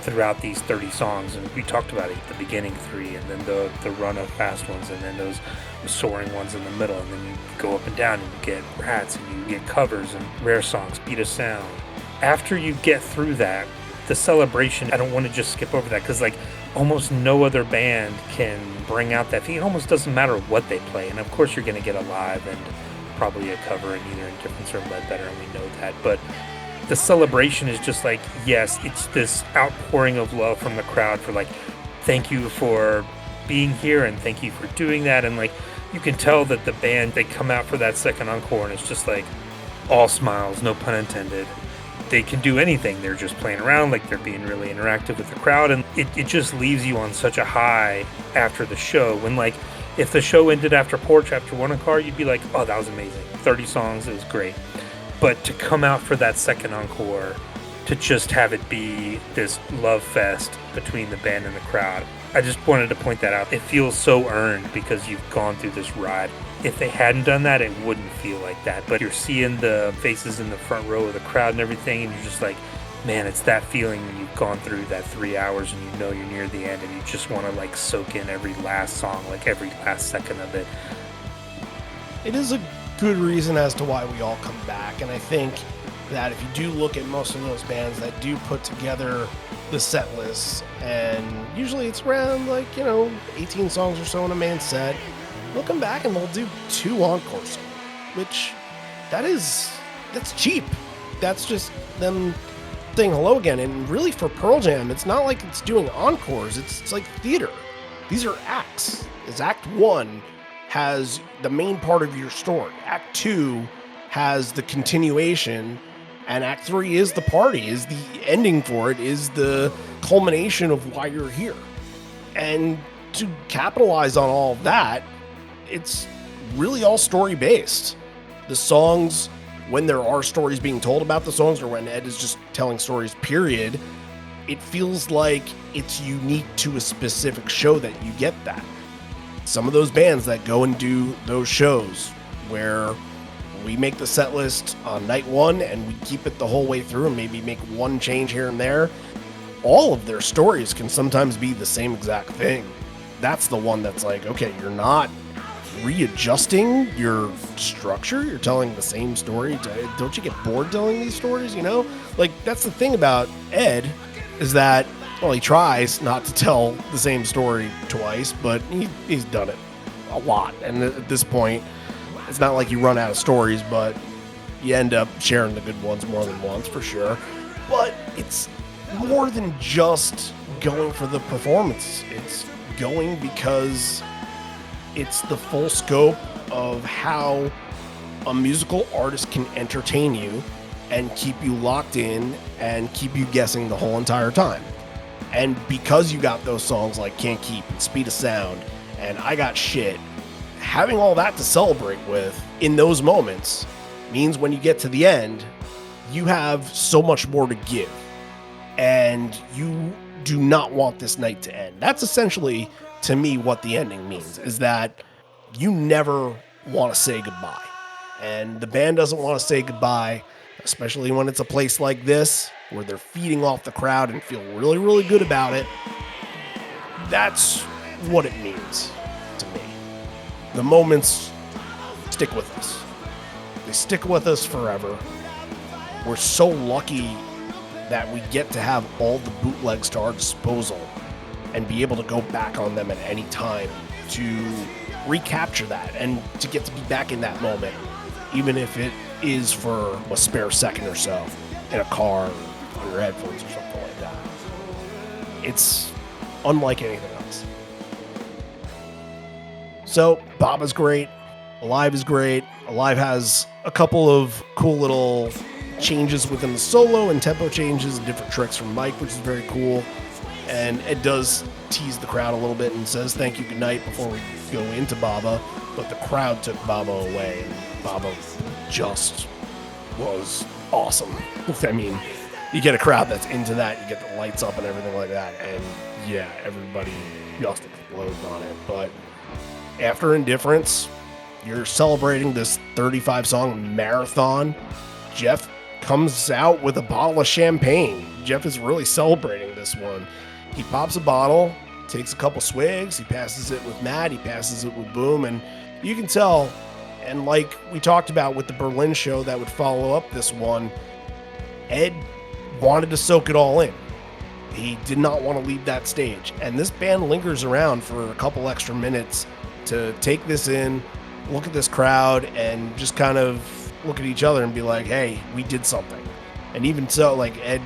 throughout these 30 songs, and we talked about it at the beginning 3, and then the run of fast ones, and then those soaring ones in the middle, and then you go up and down, and you get rats, and you get covers, and rare songs, beat a sound. After you get through that, the celebration, I don't want to just skip over that, because almost no other band can bring out that feeling. It almost doesn't matter what they play, and of course you're going to get a live and probably a cover in either Indifference or Ledbetter, and we know that, but the celebration is just yes, it's this outpouring of love from the crowd for thank you for being here and thank you for doing that. And you can tell that the band, they come out for that second encore and it's just all smiles, no pun intended. They can do anything. They're just playing around, they're being really interactive with the crowd, and it just leaves you on such a high after the show. When if the show ended after Porch, after One Encore, you'd be like, oh, that was amazing. 30 songs, it was great. But to come out for that second encore, to just have it be this love fest between the band and the crowd, I just wanted to point that out. It feels so earned because you've gone through this ride. If they hadn't done that, it wouldn't feel like that. But you're seeing the faces in the front row of the crowd and everything, and you're just man, it's that feeling when you've gone through that 3 hours and you know you're near the end and you just want to soak in every last song, every last second of it. It is a good reason as to why we all come back, and I think that if you do look at most of those bands that do put together the set lists, and usually it's around 18 songs or so in a main set, they'll come back and they'll do 2 encores, which that's cheap. That's just them saying hello again. And really for Pearl Jam, it's not like it's doing encores, it's like theater. These are acts. It's Act 1 has the main part of your story. Act 2 has the continuation, and Act 3 is the party, is the ending for it, is the culmination of why you're here. And to capitalize on all of that, it's really all story-based. The songs, when there are stories being told about the songs, or when Ed is just telling stories, period, it feels like it's unique to a specific show that you get that. Some of those bands that go and do those shows where we make the set list on night 1 and we keep it the whole way through and maybe make one change here and there, all of their stories can sometimes be the same exact thing. that's the one that's like, okay, you're not readjusting your structure. You're telling the same story. Don't you get bored telling these stories? Like that's the thing about Ed is that, well, he tries not to tell the same story twice, but he's done it a lot. And at this point, it's not like you run out of stories, but you end up sharing the good ones more than once for sure. But it's more than just going for the performance. It's going because it's the full scope of how a musical artist can entertain you and keep you locked in and keep you guessing the whole entire time. And because you got those songs like Can't Keep and Speed of Sound and I Got Shit, having all that to celebrate with in those moments means when you get to the end, you have so much more to give. And you do not want this night to end. That's essentially, to me, what the ending means, is that you never want to say goodbye. And the band doesn't want to say goodbye, especially when it's a place like this, where they're feeding off the crowd and feel really, really good about it. That's what it means to me. The moments stick with us. They stick with us forever. We're so lucky that we get to have all the bootlegs to our disposal and be able to go back on them at any time to recapture that and to get to be back in that moment, even if it is for a spare second or so in a car or on your headphones or something like that. It's unlike anything else. So Baba's great. Alive is great. Alive has a couple of cool little changes within the solo and tempo changes and different tricks from Mike, which is very cool. And it does tease the crowd a little bit and says thank you, good night before we go into Baba. But the crowd took Baba away, and Baba just was awesome. I mean, you get a crowd that's into that, you get the lights up and everything like that, and yeah, everybody just explodes on it. But after Indifference, you're celebrating this 35-song marathon. Jeff comes out with a bottle of champagne. Jeff is really celebrating this one. He pops a bottle, takes a couple swigs, he passes it with Matt, he passes it with Boom, and you can tell, and like we talked about with the Berlin show that would follow up this one, Ed wanted to soak it all in. He did not want to leave that stage, and this band lingers around for a couple extra minutes to take this in, look at this crowd, and just kind of look at each other and be like, hey, we did something. And even so, like, Ed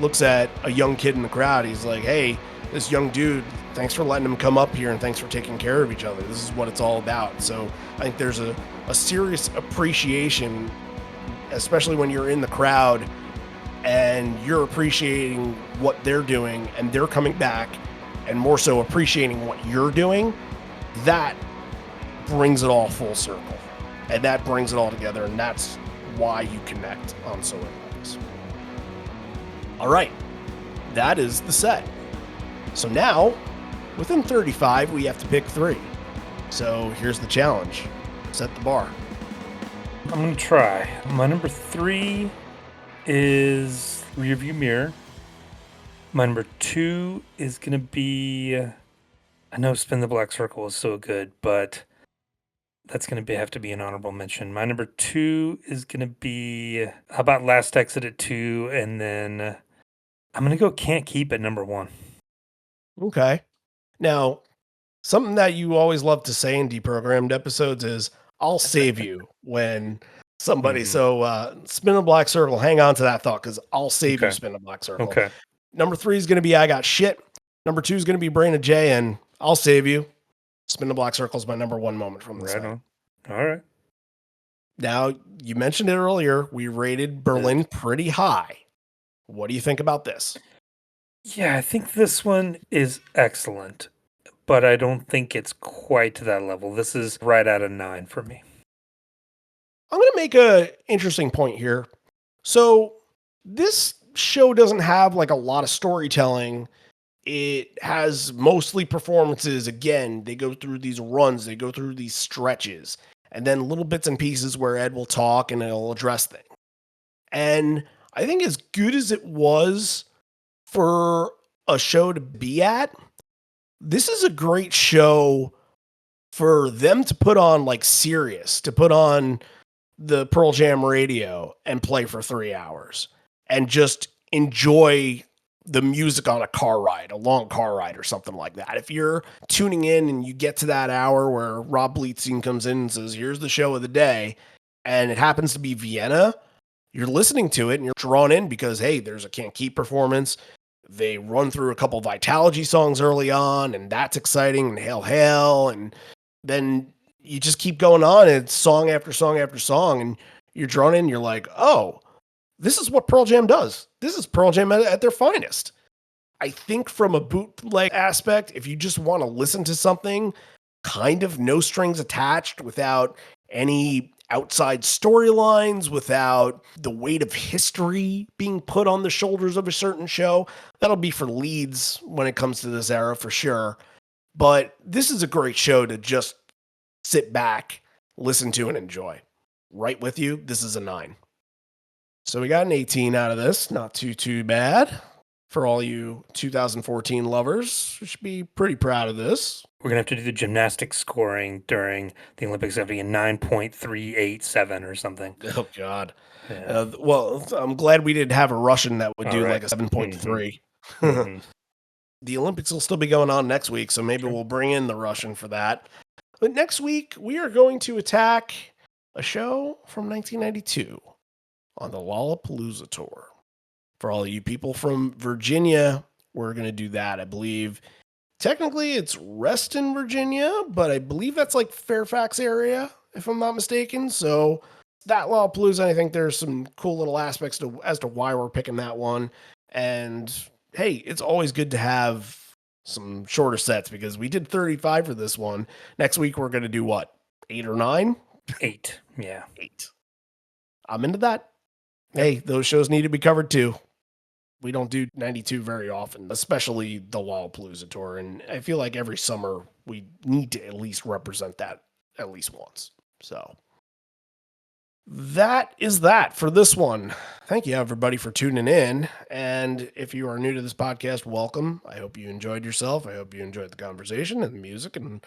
looks at a young kid in the crowd. He's like, hey, this young dude, thanks for letting him come up here and thanks for taking care of each other. This is what it's all about. So I think there's a serious appreciation, especially when you're in the crowd and you're appreciating what they're doing and they're coming back, and more so appreciating what you're doing. That brings it all full circle, and that brings it all together, and that's why you connect on so many levels. All right, that is the set. So now, within 35, we have to pick 3. So here's the challenge. Set the bar. I'm going to try. My number 3 is Rearview Mirror. My number 2 is going to be... I know Spin the Black Circle is so good, but that's going to have to be an honorable mention. My number 2 is going to be... How about Last Exit at 2? And then I'm going to go Can't Keep at number 1. Okay. Now, something that you always love to say in deprogrammed episodes is, I'll save you when somebody, so Spin a Black Circle, hang on to that thought, because I'll save you, Spin a Black Circle. Okay. Number 3 is going to be I Got Shit. Number 2 is going to be Brain of Jay, and I'll save you. Spin the Black Circle is my number 1 moment from this. Right on. All right. Now, you mentioned it earlier. We rated Berlin pretty high. What do you think about this? Yeah, I think this one is excellent, but I don't think it's quite to that level. This is right at a 9 for me. I'm going to make a interesting point here. So this show doesn't have like a lot of storytelling. It has mostly performances. Again, they go through these runs, they go through these stretches, and then little bits and pieces where Ed will talk and it'll address things. And I think as good as it was for a show to be at, this is a great show for them to put on like Sirius, to put on the Pearl Jam radio and play for 3 hours and just enjoy the music on a car ride, a long car ride or something like that. If you're tuning in and you get to that hour where Rob Bleetstein comes in and says, here's the show of the day, and it happens to be Vienna, you're listening to it and you're drawn in because, hey, there's a Can't Keep performance. They run through a couple Vitalogy songs early on, and that's exciting, and Hail Hail, and then you just keep going on, and it's song after song after song, and you're drawn in, you're like, oh, this is what Pearl Jam does. This is Pearl Jam at their finest. I think from a bootleg aspect, if you just want to listen to something kind of no strings attached without any outside storylines, without the weight of history being put on the shoulders of a certain show, that'll be for leads when it comes to this era for sure. But this is a great show to just sit back, listen to, and enjoy. Right with you, this is a 9. So we got an 18 out of this. Not too bad. For all you 2014 lovers, you should be pretty proud of this. We're going to have to do the gymnastics scoring during the Olympics. It'll be a 9.387 or something. Oh, God. Yeah. Well, I'm glad we didn't have a Russian that would do right. like a 7.3. Mm-hmm. The Olympics will still be going on next week, so maybe we'll bring in the Russian for that. But next week, we are going to attack a show from 1992 on the Lollapalooza tour. For all you people from Virginia, we're going to do that. I believe technically it's Reston, Virginia, but I believe that's like Fairfax area, if I'm not mistaken. So that Lollapalooza, I think there's some cool little aspects as to why we're picking that one. And hey, it's always good to have some shorter sets because we did 35 for this one. Next week, we're going to do what? 8 or 9? 8. Yeah. 8. I'm into that. Hey, those shows need to be covered too. We don't do 92 very often, especially the Lollapalooza tour. And I feel like every summer we need to at least represent that at least once. So that is that for this one. Thank you, everybody, for tuning in. And if you are new to this podcast, welcome. I hope you enjoyed yourself. I hope you enjoyed the conversation and the music and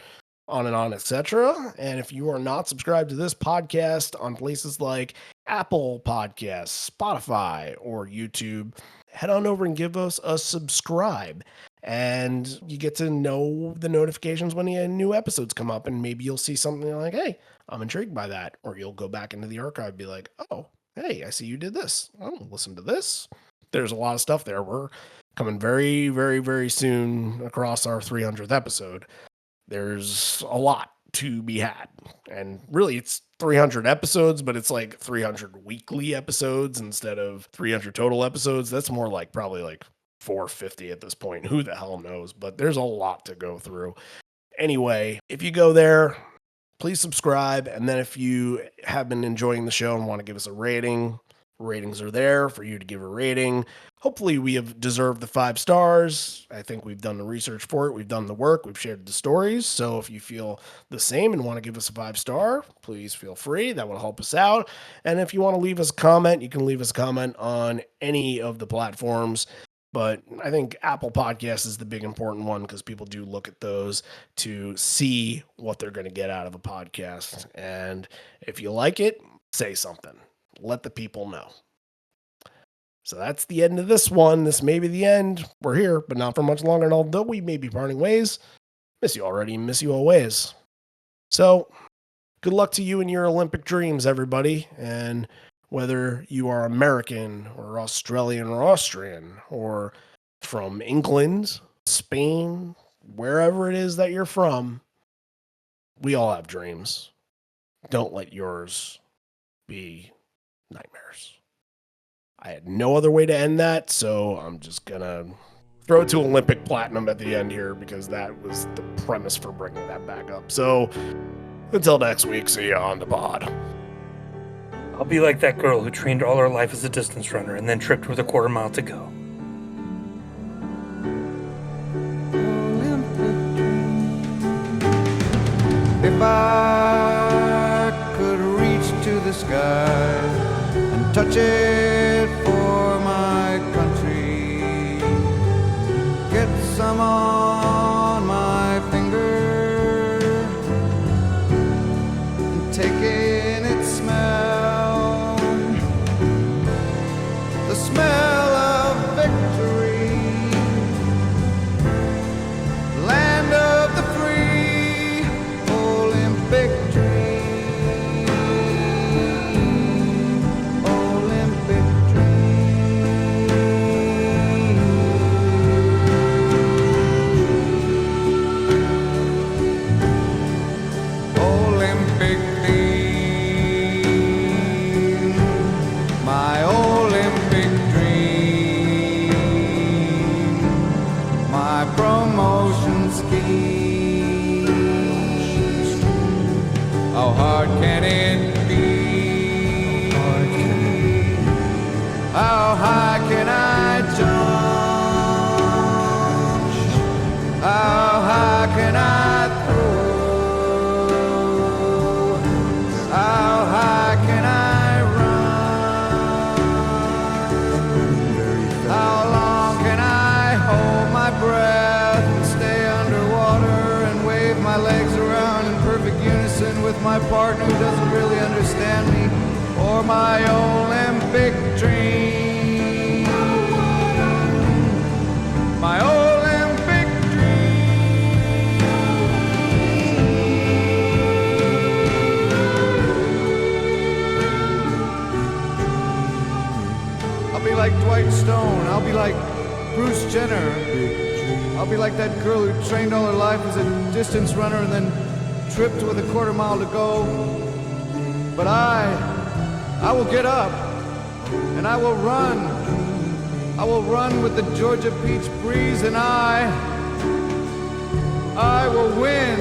on, etc. And if you are not subscribed to this podcast on places like Apple Podcasts, Spotify, or YouTube, head on over and give us a subscribe. And you get to know the notifications when the new episodes come up. And maybe you'll see something like, hey, I'm intrigued by that. Or you'll go back into the archive and be like, oh, hey, I see you did this. I'll listen to this. There's a lot of stuff there. We're coming very, very, very soon across our 300th episode. There's a lot to be had. And really, it's 300 episodes, but it's like 300 weekly episodes instead of 300 total episodes. That's more like probably like 450 at this point. Who the hell knows? But there's a lot to go through. Anyway, if you go there, please subscribe. And then if you have been enjoying the show and want to give us a rating, ratings are there for you to give a rating. Hopefully we have deserved the 5 stars. I think we've done the research for it. We've done the work. We've shared the stories. So if you feel the same and want to give us a 5-star, please feel free. That will help us out. And if you want to leave us a comment, you can leave us a comment on any of the platforms. But I think Apple Podcasts is the big important one because people do look at those to see what they're going to get out of a podcast. And if you like it, say something. Let the people know. So that's the end of this one. This may be the end. We're here, but not for much longer. And although we may be parting ways, miss you already, miss you always. So good luck to you and your Olympic dreams, everybody. And whether you are American or Australian or Austrian or from England, Spain, wherever it is that you're from, we all have dreams. Don't let yours be nightmares. I had no other way to end that, so I'm just gonna throw it to Olympic platinum at the end here because that was the premise for bringing that back up. So until next week, see you on the pod. I'll be like that girl who trained all her life as a distance runner and then tripped with a quarter mile to go. If I could reach to the sky and touch it for my country, get some on my Olympic dream, Olympic dream, Olympic theme, my Olympic dream, my promotion scheme. How hard can it be? How high can I jump? How high can I throw? How high can I run? How long can I hold my breath and stay underwater and wave my legs around in perfect unison with my partner who doesn't really understand me or my Olympic dream? My Olympic dream. I'll be like Dwight Stone. I'll be like Bruce Jenner. I'll be like that girl who trained all her life as a distance runner and then tripped with a quarter mile to go. But I will get up and I will run. I will run with the Georgia peach breeze and I will win.